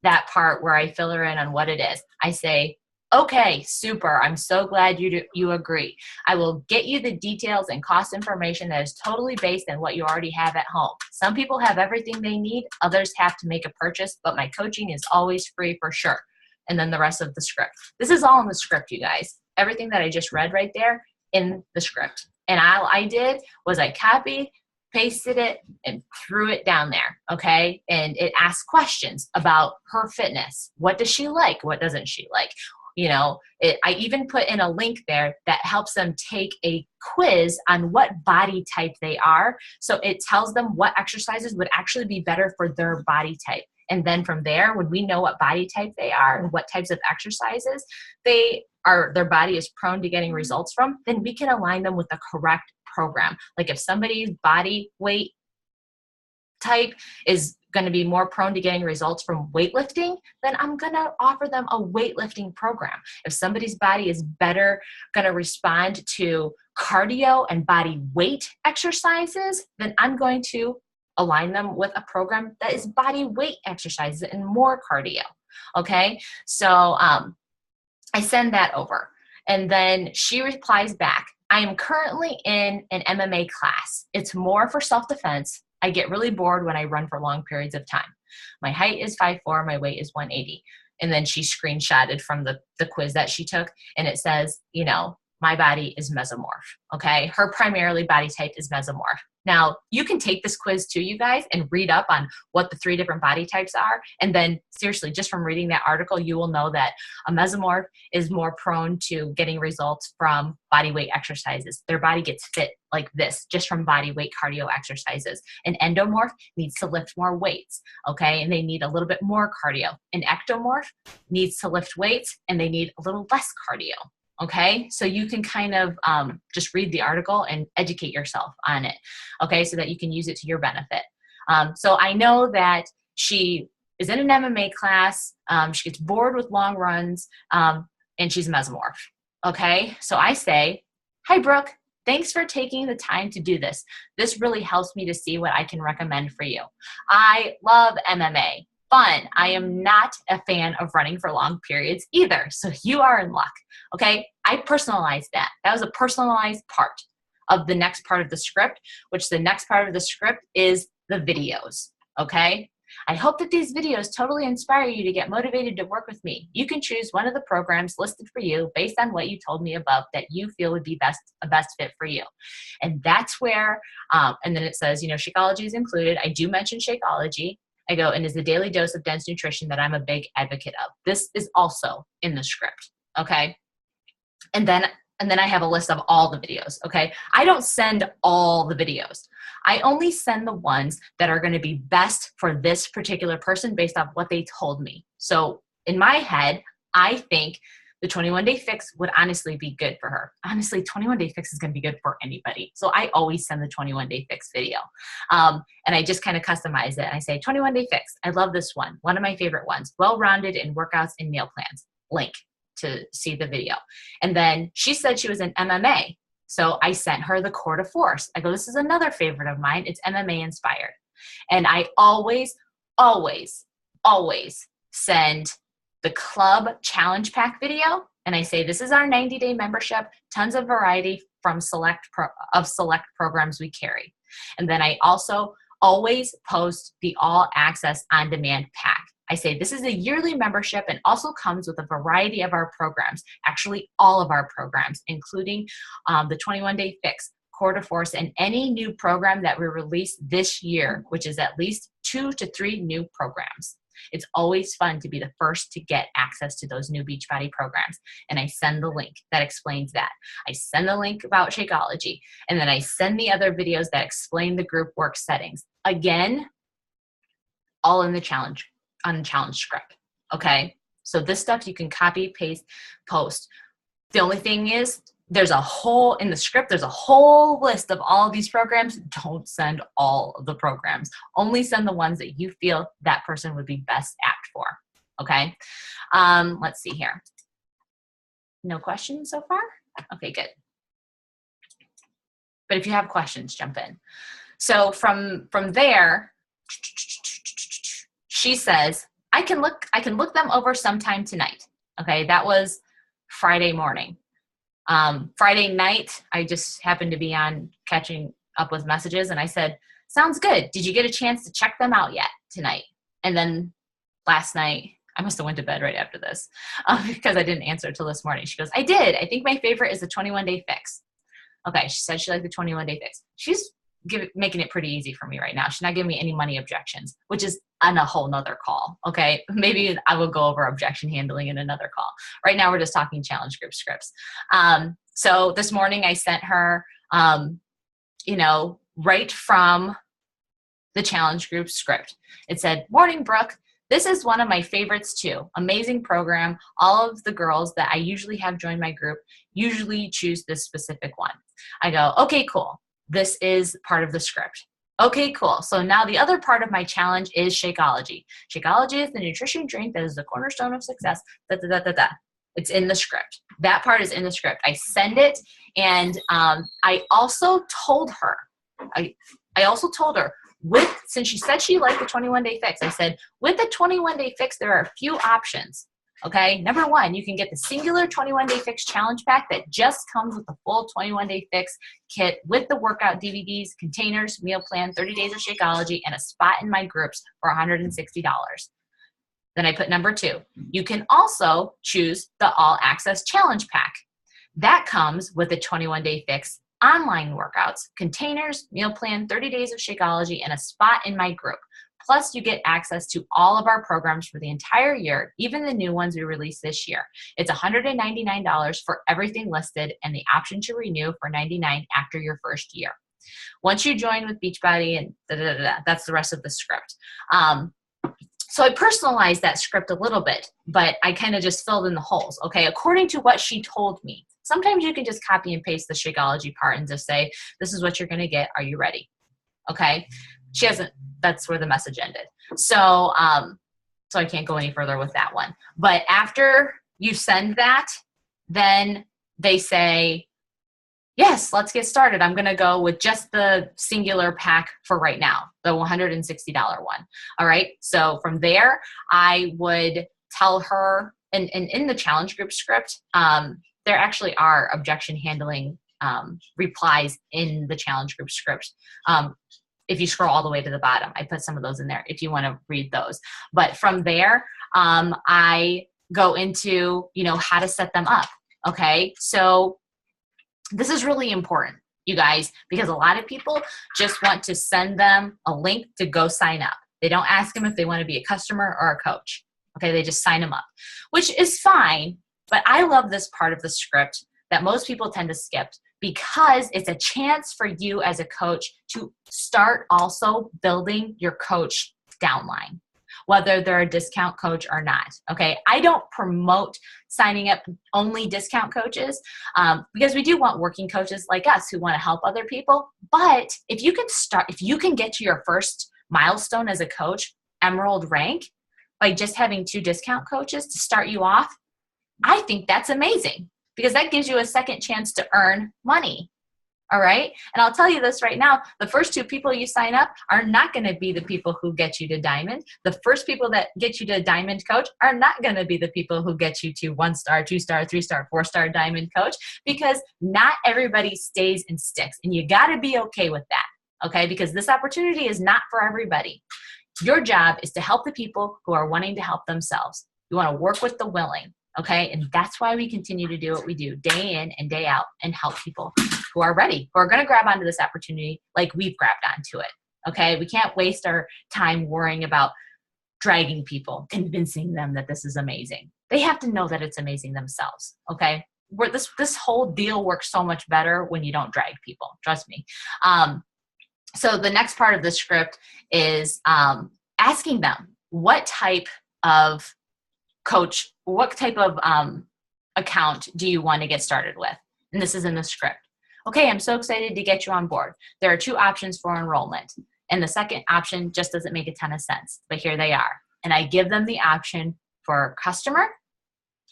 that part where I fill her in on what it is. I say, okay, super. I'm so glad you agree. I will get you the details and cost information that is totally based on what you already have at home. Some people have everything they need. Others have to make a purchase, but my coaching is always free for sure. And then the rest of the script. This is all in the script, you guys. Everything that I just read right there in the script. And all I did was I copied, pasted it, and threw it down there, okay? And it asked questions about her fitness. What does she like? What doesn't she like? You know, I even put in a link there that helps them take a quiz on what body type they are. So it tells them what exercises would actually be better for their body type. And then from there, when we know what body type they are and what types of exercises their body is prone to getting results from, then we can align them with the correct program. Like if somebody's body weight type is going to be more prone to getting results from weightlifting, then I'm going to offer them a weightlifting program. If somebody's body is better going to respond to cardio and body weight exercises, then I'm going to align them with a program that is body weight exercises and more cardio. Okay, so I send that over, and then she replies back, I am currently in an MMA class. It's more for self-defense. I get really bored when I run for long periods of time. My height is 5'4", my weight is 180. And then she screenshotted from the quiz that she took, and it says, you know, my body is mesomorph, okay? Her primarily body type is mesomorph. Now, you can take this quiz too, you guys, and read up on what the 3 different body types are. And then, seriously, just from reading that article, you will know that a mesomorph is more prone to getting results from body weight exercises. Their body gets fit like this just from body weight cardio exercises. An endomorph needs to lift more weights, okay? And they need a little bit more cardio. An ectomorph needs to lift weights, and they need a little less cardio. Okay, so you can kind of just read the article and educate yourself on it, okay, so that you can use it to your benefit. So I know that she is in an MMA class, she gets bored with long runs, and she's mesomorph, okay? So I say, hi, Brooke, thanks for taking the time to do this. This really helps me to see what I can recommend for you. I love MMA. Fun. I am not a fan of running for long periods either. So you are in luck. Okay. I personalized that. That was a personalized part of the next part of the script, which the next part of the script is the videos. Okay. I hope that these videos totally inspire you to get motivated to work with me. You can choose one of the programs listed for you based on what you told me above that you feel would be a best fit for you. And that's where, and then it says, you know, Shakeology is included. I do mention Shakeology. I go, and is the daily dose of dense nutrition that I'm a big advocate of. This is also in the script, okay? And then I have a list of all the videos, okay? I don't send all the videos. I only send the ones that are gonna be best for this particular person based off what they told me. So in my head, I think the 21-day fix would honestly be good for her. Honestly, 21-day fix is going to be good for anybody. So I always send the 21-day fix video. And I just kind of customize it. I say, 21-day fix. I love this one. One of my favorite ones. Well-rounded in workouts and meal plans. Link to see the video. And then she said she was in MMA. So I sent her the Core to Force. I go, this is another favorite of mine. It's MMA inspired. And I always, always, always send the club challenge pack video, and I say, this is our 90-day membership, tons of variety from select programs we carry. And then I also always post the all access on demand pack. I say, this is a yearly membership and also comes with a variety of our programs, actually all of our programs, including the 21-day fix, Core to Force, and any new program that we release this year, which is at least 2 to 3 new programs. It's always fun to be the first to get access to those new Beachbody programs. And I send the link that explains that. I send the link about Shakeology. And then I send the other videos that explain the group work settings. Again, all in the challenge, on the challenge script. Okay? So this stuff you can copy, paste, post. The only thing is, there's a whole, in the script, there's a whole list of all of these programs. Don't send all of the programs. Only send the ones that you feel that person would be best apt for, okay? Let's see here. No questions so far? Okay, good. But if you have questions, jump in. So from there, she says, I can look them over sometime tonight. Okay, that was Friday morning. Friday night, I just happened to be on catching up with messages, and I said, sounds good. Did you get a chance to check them out yet tonight? And then last night, I must have went to bed right after this because I didn't answer till this morning. She goes, I did. I think my favorite is the 21-day fix. Okay, she said she liked the 21-day fix. She's making it pretty easy for me right now. She's not giving me any money objections, which is on a whole nother call. Okay, maybe I will go over objection handling in another call. Right now, we're just talking challenge group scripts. So this morning, I sent her, right from the challenge group script. It said, morning, Brooke. This is one of my favorites too. Amazing program. All of the girls that I usually have join my group usually choose this specific one. I go, okay, cool. This is part of the script. Okay, cool. So now the other part of my challenge is Shakeology. Shakeology is the nutrition drink that is the cornerstone of success. Da, da, da, da, da. It's in the script. That part is in the script. I send it, and I also told her, since she said she liked the 21-day fix, I said, with the 21-day fix, there are a few options. Okay, number one, you can get the singular 21-day fix challenge pack that just comes with the full 21-day fix kit with the workout DVDs, containers, meal plan, 30 days of Shakeology, and a spot in my groups for $160. Then I put number two. You can also choose the all access challenge pack. That comes with a 21-day fix, online workouts, containers, meal plan, 30 days of Shakeology, and a spot in my group. Plus, you get access to all of our programs for the entire year, even the new ones we released this year. It's $199 for everything listed and the option to renew for $99 after your first year. Once you join with Beachbody and that's the rest of the script. So I personalized that script a little bit, but I kind of just filled in the holes, okay, according to what she told me. Sometimes you can just copy and paste the Shakeology part and just say, this is what you're going to get. Are you ready? Okay. She hasn't, that's where the message ended. So, so I can't go any further with that one. But after you send that, then they say, yes, let's get started. I'm going to go with just the singular pack for right now, the $160 one. All right. So from there, I would tell her, and in the challenge group script, there actually are objection handling replies in the challenge group script. If you scroll all the way to the bottom, I put some of those in there if you want to read those. But from there, I go into, how to set them up. Okay. So this is really important, you guys, because a lot of people just want to send them a link to go sign up. They don't ask them if they want to be a customer or a coach. Okay. They just sign them up, which is fine. But I love this part of the script that most people tend to skip, because it's a chance for you as a coach to start also building your coach downline, whether they're a discount coach or not. Okay. I don't promote signing up only discount coaches because we do want working coaches like us who want to help other people. But if you can get to your first milestone as a coach, emerald rank, by just having 2 discount coaches to start you off, I think that's amazing, because that gives you a second chance to earn money. All right. And I'll tell you this right now, the first 2 people you sign up are not going to be the people who get you to diamond. The first people that get you to diamond coach are not going to be the people who get you to 1-star, 2-star, 3-star, 4-star diamond coach, because not everybody stays and sticks. And you got to be okay with that. Okay. Because this opportunity is not for everybody. Your job is to help the people who are wanting to help themselves. You want to work with the willing. Okay. And that's why we continue to do what we do day in and day out and help people who are ready, who are going to grab onto this opportunity like we've grabbed onto it. Okay. We can't waste our time worrying about dragging people, convincing them that this is amazing. They have to know that it's amazing themselves. Okay. This whole deal works so much better when you don't drag people. Trust me. So the next part of the script is asking them what type of coach, what type of account do you want to get started with? And this is in the script. Okay, I'm so excited to get you on board. There are 2 options for enrollment. And the second option just doesn't make a ton of sense, but here they are. And I give them the option for customer,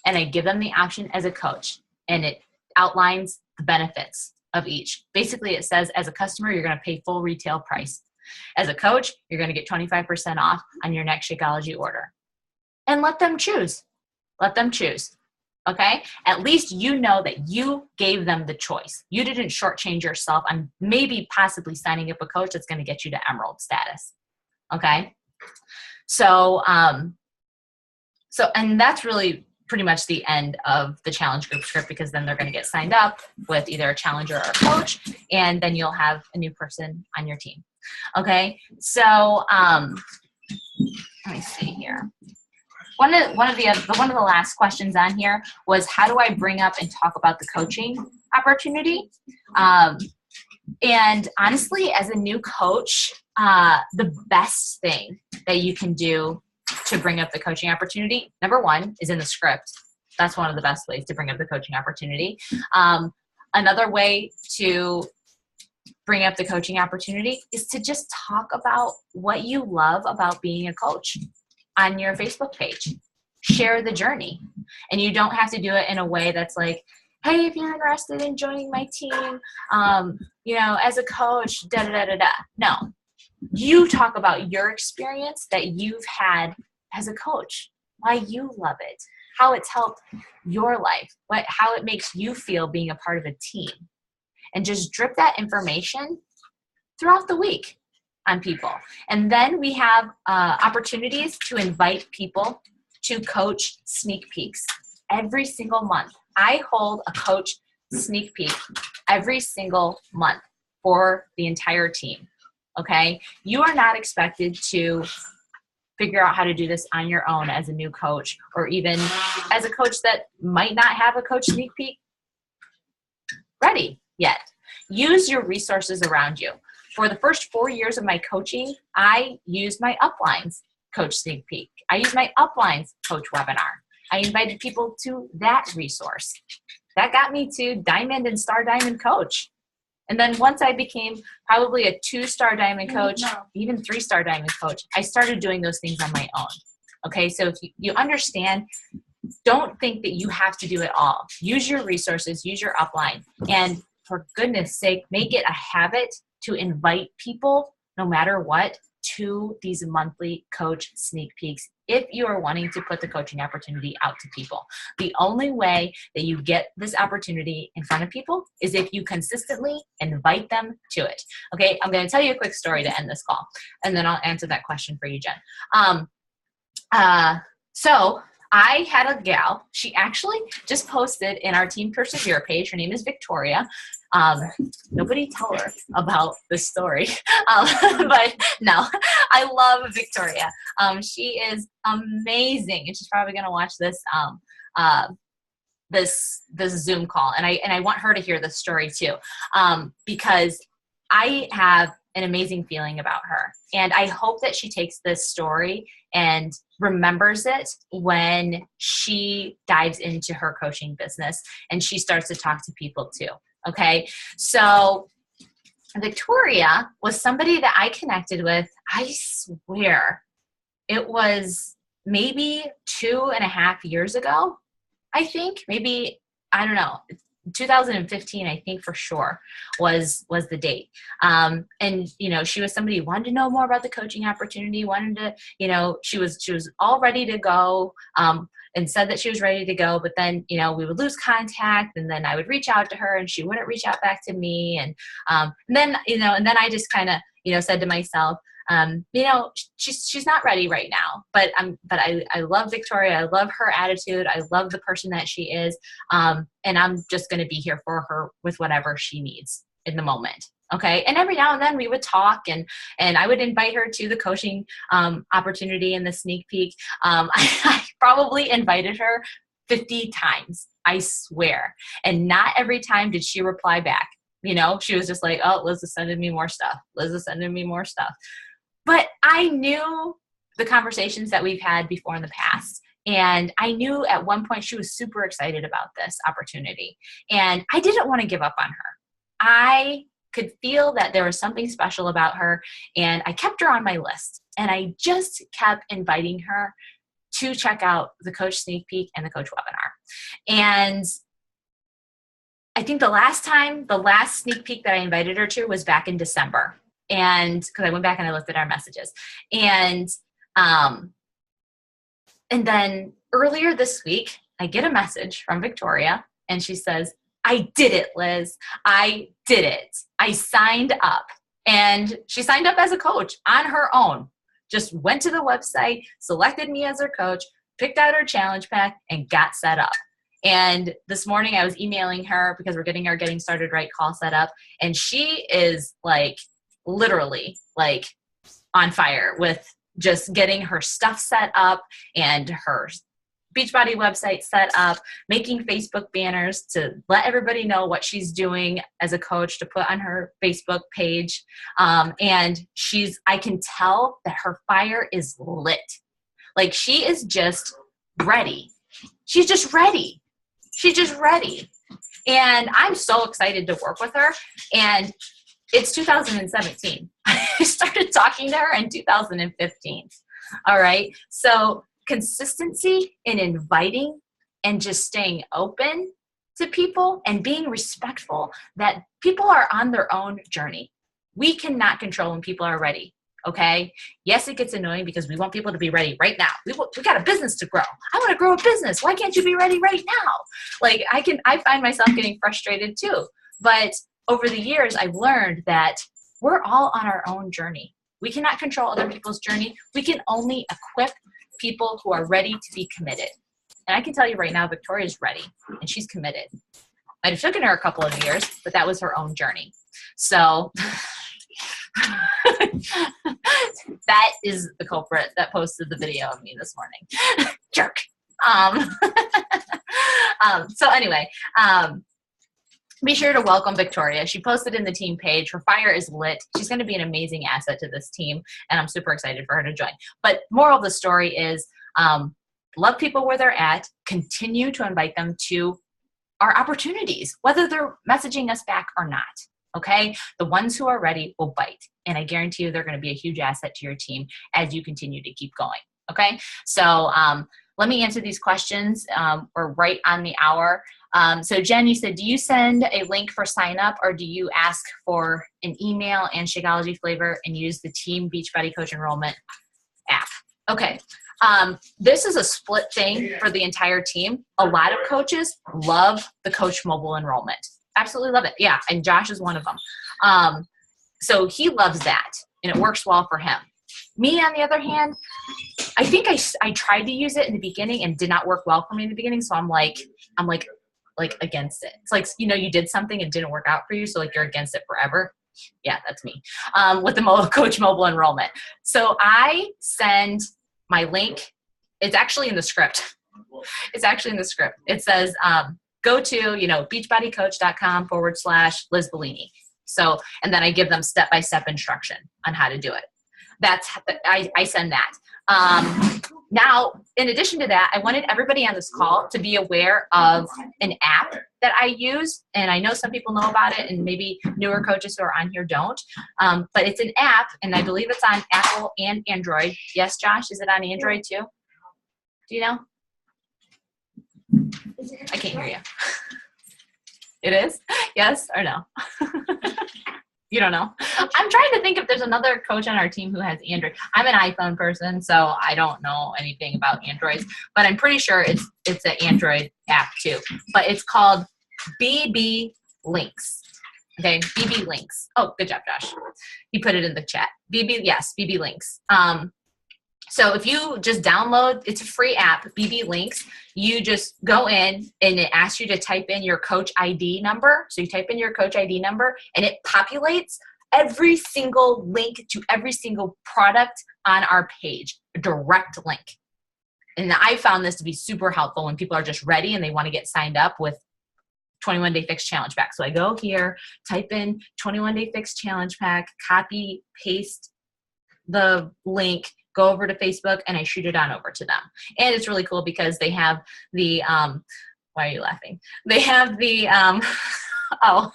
and I give them the option as a coach. And it outlines the benefits of each. Basically, it says as a customer, you're going to pay full retail price. As a coach, you're going to get 25% off on your next Shakeology order. And let them choose. Let them choose. Okay? At least you know that you gave them the choice. You didn't shortchange yourself on maybe possibly signing up a coach that's going to get you to emerald status. Okay? So, and that's really pretty much the end of the challenge group script, because then they're going to get signed up with either a challenger or a coach, and then you'll have a new person on your team. Okay? So, let me see here. One of the last questions on here was, how do I bring up and talk about the coaching opportunity? And honestly, as a new coach, the best thing that you can do to bring up the coaching opportunity, number one, is in the script. That's one of the best ways to bring up the coaching opportunity. Another way to bring up the coaching opportunity is to just talk about what you love about being a coach on your Facebook page. Share the journey. And you don't have to do it in a way that's like, hey, if you're interested in joining my team, as a coach, da-da-da-da-da. No. You talk about your experience that you've had as a coach, why you love it, how it's helped your life, how it makes you feel being a part of a team. And just drip that information throughout the week on people. And then we have opportunities to invite people to coach sneak peeks every single month. I hold a coach sneak peek every single month for the entire team. Okay? You are not expected to figure out how to do this on your own as a new coach, or even as a coach that might not have a coach sneak peek ready yet. Use your resources around you. For the first 4 years of my coaching, I used my uplines coach sneak peek. I used my uplines coach webinar. I invited people to that resource. That got me to Diamond and Star Diamond coach. And then once I became probably a 2-star diamond coach, even 3-star diamond coach, I started doing those things on my own. Okay, so if you understand, don't think that you have to do it all. Use your resources, use your upline, and for goodness sake, make it a habit to invite people, no matter what, to these monthly coach sneak peeks if you are wanting to put the coaching opportunity out to people. The only way that you get this opportunity in front of people is if you consistently invite them to it. Okay, I'm going to tell you a quick story to end this call, and then I'll answer that question for you, Jen. So I had a gal, she actually just posted in our Team Persevere page. Her name is Victoria. Nobody tell her about this story. But no, I love Victoria. She is amazing, and she's probably going to watch this this Zoom call. And I want her to hear this story too, because I have an amazing feeling about her. And I hope that she takes this story and remembers it when she dives into her coaching business and she starts to talk to people too. Okay. So Victoria was somebody that I connected with, I swear it was maybe 2.5 years ago. I think maybe, I don't know, 2015, I think for sure was the date. And, she was somebody who wanted to know more about the coaching opportunity, wanted to, she was all ready to go, and said that she was ready to go, but then, we would lose contact, and then I would reach out to her and she wouldn't reach out back to me. And then I just kind of, said to myself, she's not ready right now, but I love Victoria. I love her attitude. I love the person that she is. And I'm just going to be here for her with whatever she needs in the moment. Okay. And every now and then we would talk, and I would invite her to the coaching opportunity in the sneak peek. I probably invited her 50 times, I swear. And not every time did she reply back. She was just like, oh, Liz is sending me more stuff. Liz is sending me more stuff. But I knew the conversations that we've had before in the past. And I knew at one point she was super excited about this opportunity. And I didn't want to give up on her. I could feel that there was something special about her. And I kept her on my list. And I just kept inviting her to check out the Coach Sneak Peek and the Coach Webinar. And I think the last sneak peek that I invited her to was back in December. And because I went back and I looked at our messages. And then earlier this week, I get a message from Victoria, and she says, I did it, Liz. I did it. I signed up. And she signed up as a coach on her own. Just went to the website, selected me as her coach, picked out her challenge pack, and got set up. And this morning I was emailing her because we're getting our Getting Started Right call set up. And she is literally on fire with just getting her stuff set up and her Beachbody website set up, making Facebook banners to let everybody know what she's doing as a coach to put on her Facebook page. And I can tell that her fire is lit. Like, she is just ready. She's just ready. She's just ready. And I'm so excited to work with her. And it's 2017. I started talking to her in 2015. All right. So consistency in inviting and just staying open to people and being respectful that people are on their own journey. We cannot control when people are ready. Okay. Yes, it gets annoying because we want people to be ready right now. We got a business to grow. I want to grow a business. Why can't you be ready right now? Like, I find myself getting frustrated too. But over the years, I've learned that we're all on our own journey. We cannot control other people's journey. We can only equip people who are ready to be committed. And I can tell you right now, Victoria's ready and she's committed. Might have taken her a couple of years, but that was her own journey. So that is the culprit that posted the video of me this morning. Jerk. So anyway, be sure to welcome Victoria. She posted in the team page. Her fire is lit. She's going to be an amazing asset to this team, and I'm super excited for her to join. But moral of the story is, love people where they're at. Continue to invite them to our opportunities, whether they're messaging us back or not. Okay? The ones who are ready will bite, and I guarantee you they're going to be a huge asset to your team as you continue to keep going. Okay? So let me answer these questions. We're right on the hour. So Jen, you said, do you send a link for sign up or do you ask for an email and Shakeology flavor and use the Team Beachbody Coach Enrollment app? Okay. This is a split thing for the entire team. A lot of coaches love the Coach Mobile enrollment. Absolutely love it. Yeah. And Josh is one of them. So he loves that and it works well for him. Me, on the other hand, I think I tried to use it in the beginning and did not work well for me in the beginning. So I'm like against it. It's like, you did something and didn't work out for you. So like you're against it forever. Yeah, that's me. With the Coach Mobile enrollment. So I send my link. It's actually in the script. It's actually in the script. It says, go to, beachbodycoach.com/Liz Bellini. So, and then I give them step-by-step instruction on how to do it. I send that. Now, in addition to that, I wanted everybody on this call to be aware of an app that I use. And I know some people know about it and maybe newer coaches who are on here don't. But it's an app and I believe it's on Apple and Android. Yes, Josh, is it on Android too? Do you know? I can't hear you. It is? Yes or no? You don't know? I'm trying to think if there's another coach on our team who has Android. I'm an iPhone person, so I don't know anything about Androids, but I'm pretty sure it's an Android app too. But it's called BB Links. Okay, BB Links. Oh, good job, Josh. He put it in the chat. BB Links. So if you just download, it's a free app, BB Links. You just go in and it asks you to type in your coach ID number. So you type in your coach ID number and it populates every single link to every single product on our page, a direct link. And I found this to be super helpful when people are just ready and they want to get signed up with 21 Day Fix Challenge Pack. So I go here, type in 21 Day Fix Challenge Pack, copy, paste the link, go over to Facebook, and I shoot it on over to them. And it's really cool because they have the, why are you laughing? They have the, oh,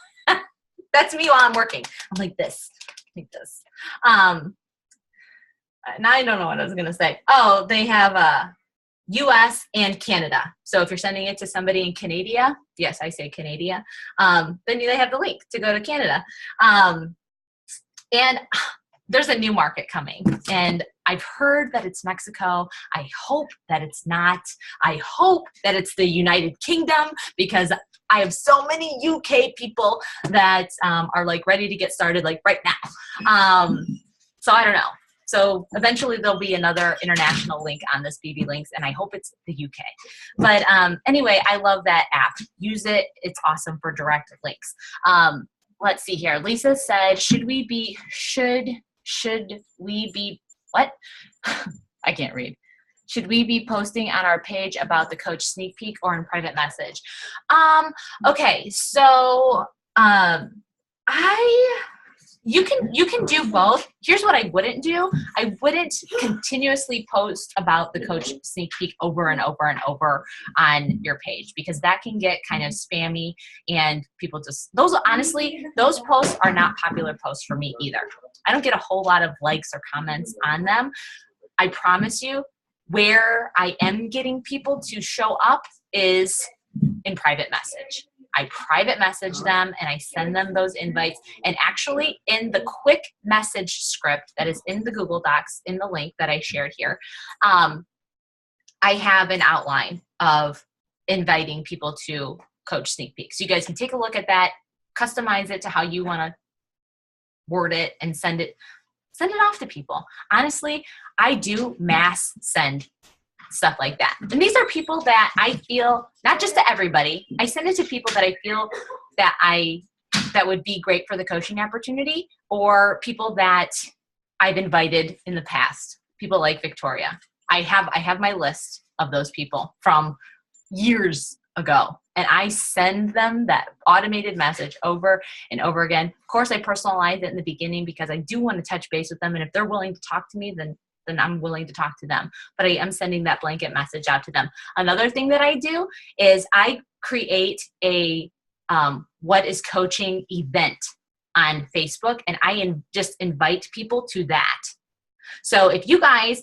that's me while I'm working. I'm like this. Now I don't know what I was going to say. Oh, they have US and Canada. So if you're sending it to somebody in Canada, yes, I say Canada, then they have the link to go to Canada. And there's a new market coming, and I've heard that it's Mexico. I hope that it's not. I hope that it's the United Kingdom because I have so many UK people that are like ready to get started like right now. So I don't know. So eventually there'll be another international link on this BB Links, and I hope it's the UK. But anyway, I love that app. Use it. It's awesome for direct links. Let's see here. Lisa said, should we be what? I can't read. Should we be posting on our page about the coach sneak peek or in private message? you can do both. Here's what I wouldn't do. I wouldn't continuously post about the coach sneak peek over and over and over on your page, because that can get kind of spammy, and people just, those posts are not popular posts for me either. I don't get a whole lot of likes or comments on them. I promise you, where I am getting people to show up is in private message. I private message them and I send them those invites. And actually in the quick message script that is in the Google Docs, in the link that I shared here, I have an outline of inviting people to coach sneak peek. So you guys can take a look at that, customize it to how you want to word it, and send it off to people. Honestly, I do mass send stuff like that. And these are people that I feel, not just to everybody, I send it to people that I feel that would be great for the coaching opportunity, or people that I've invited in the past, people like Victoria. I have my list of those people from years ago, and I send them that automated message over and over again. Of course, I personalize it in the beginning because I do want to touch base with them, and if they're willing to talk to me, then I'm willing to talk to them. But I am sending that blanket message out to them. Another thing that I do is I create a what is coaching event on Facebook, and I just invite people to that. So if you guys,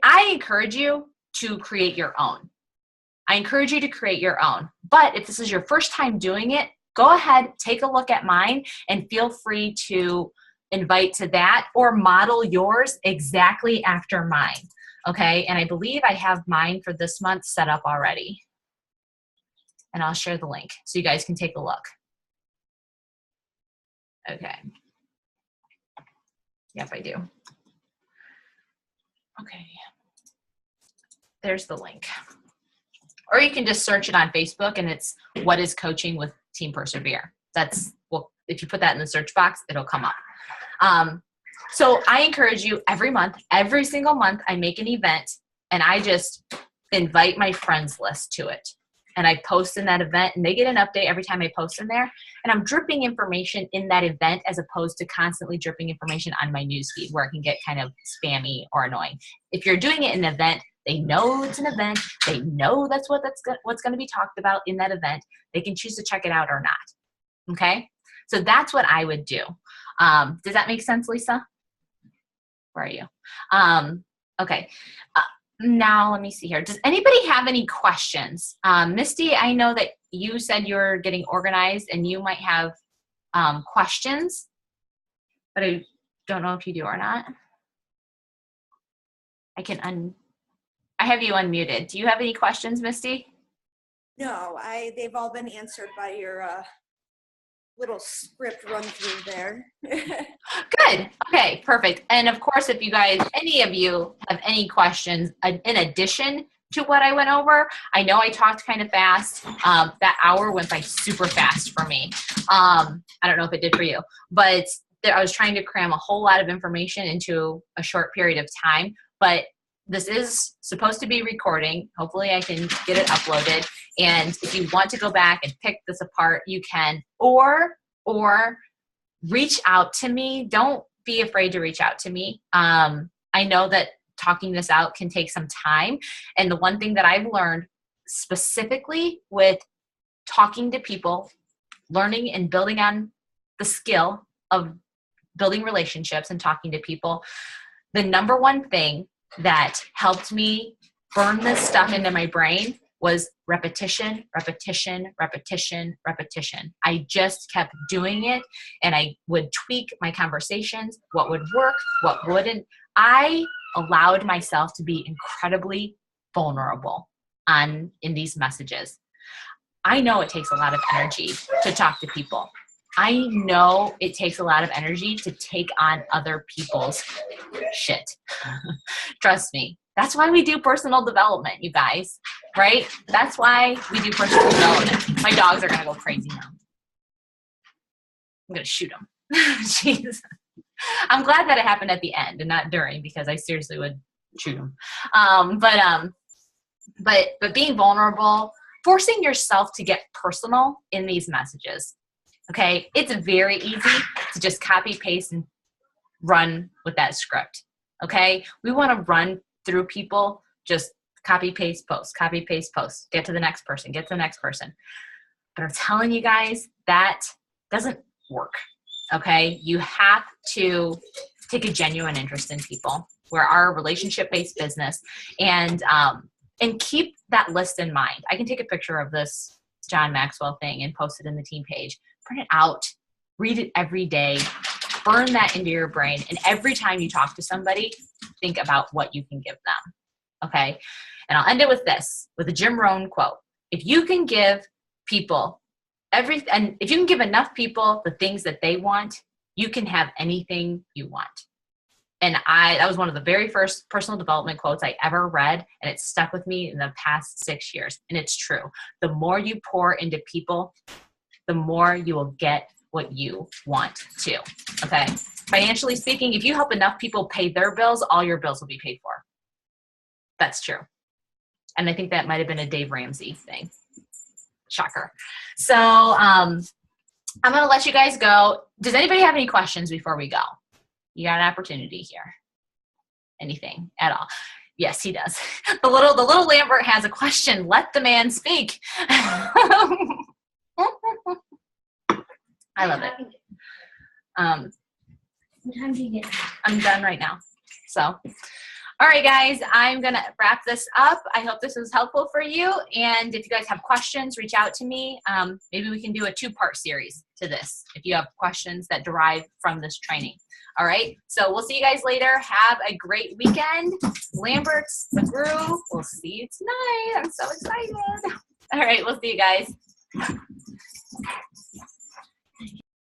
I encourage you to create your own. But if this is your first time doing it, go ahead, take a look at mine, and feel free to invite to that, or model yours exactly after mine. Okay, and I believe I have mine for this month set up already. And I'll share the link so you guys can take a look. Okay. Yep, I do. Okay. There's the link. Or you can just search it on Facebook, and it's What is Coaching with Team Persevere. Well, if you put that in the search box, it'll come up. So I encourage you every single month, I make an event, and I just invite my friends list to it. And I post in that event, and they get an update every time I post in there. And I'm dripping information in that event, as opposed to constantly dripping information on my newsfeed where it can get kind of spammy or annoying. If you're doing it in an event, they know it's an event. They know that's what's going to be talked about in that event. They can choose to check it out or not. Okay? So that's what I would do. Does that make sense, Lisa? Where are you? Okay. Now let me see here. Does anybody have any questions? Misty, I know that you said you're getting organized and you might have questions, but I don't know if you do or not. I have you unmuted. Do you have any questions, Misty? No, they've all been answered by your little script run through there. Good. Okay, perfect. And of course, if you guys, any of you have any questions in addition to what I went over, I know I talked kind of fast. That hour went by super fast for me. I don't know if it did for you, but I was trying to cram a whole lot of information into a short period of time, but this is supposed to be recording. Hopefully I can get it uploaded. And if you want to go back and pick this apart, you can, or reach out to me. Don't be afraid to reach out to me. I know that talking this out can take some time. And the one thing that I've learned specifically with talking to people, learning and building on the skill of building relationships and talking to people, the number one thing that helped me burn this stuff into my brain was repetition, repetition, repetition, repetition. I just kept doing it, and I would tweak my conversations, what would work, what wouldn't. I allowed myself to be incredibly vulnerable in these messages. I know it takes a lot of energy to talk to people. I know it takes a lot of energy to take on other people's shit. Trust me. That's why we do personal development, you guys, right? That's why we do personal development. My dogs are going to go crazy now. I'm going to shoot them. Jeez. I'm glad that it happened at the end and not during, because I seriously would shoot them. But being vulnerable, forcing yourself to get personal in these messages. Okay, it's very easy to just copy, paste, and run with that script. Okay, we want to run through people, just copy, paste, post, copy, paste, post, get to the next person, get to the next person. But I'm telling you guys, that doesn't work. Okay, you have to take a genuine interest in people. We're our relationship-based business, and keep that list in mind. I can take a picture of this John Maxwell thing and post it in the team page. Print it out, read it every day, burn that into your brain, and every time you talk to somebody, think about what you can give them. Okay, and I'll end it with this, with a Jim Rohn quote: "If you can give people and if you can give enough people the things that they want, you can have anything you want." And that was one of the very first personal development quotes I ever read, and it stuck with me in the past 6 years. And it's true. The more you pour into people, the more you will get what you want to. Okay. Financially speaking, if you help enough people pay their bills, all your bills will be paid for. That's true. And I think that might have been a Dave Ramsey thing. Shocker. So I'm going to let you guys go. Does anybody have any questions before we go? You got an opportunity here. Anything at all? Yes, he does. The little Lambert has a question. Let the man speak. I love it. What time do you get? I'm done right now. So, all right, guys, I'm going to wrap this up. I hope this was helpful for you. And if you guys have questions, reach out to me. Maybe we can do a 2-part series to this if you have questions that derive from this training. All right, so we'll see you guys later. Have a great weekend. Lambert's the Groove. We'll see you tonight. I'm so excited. All right, we'll see you guys.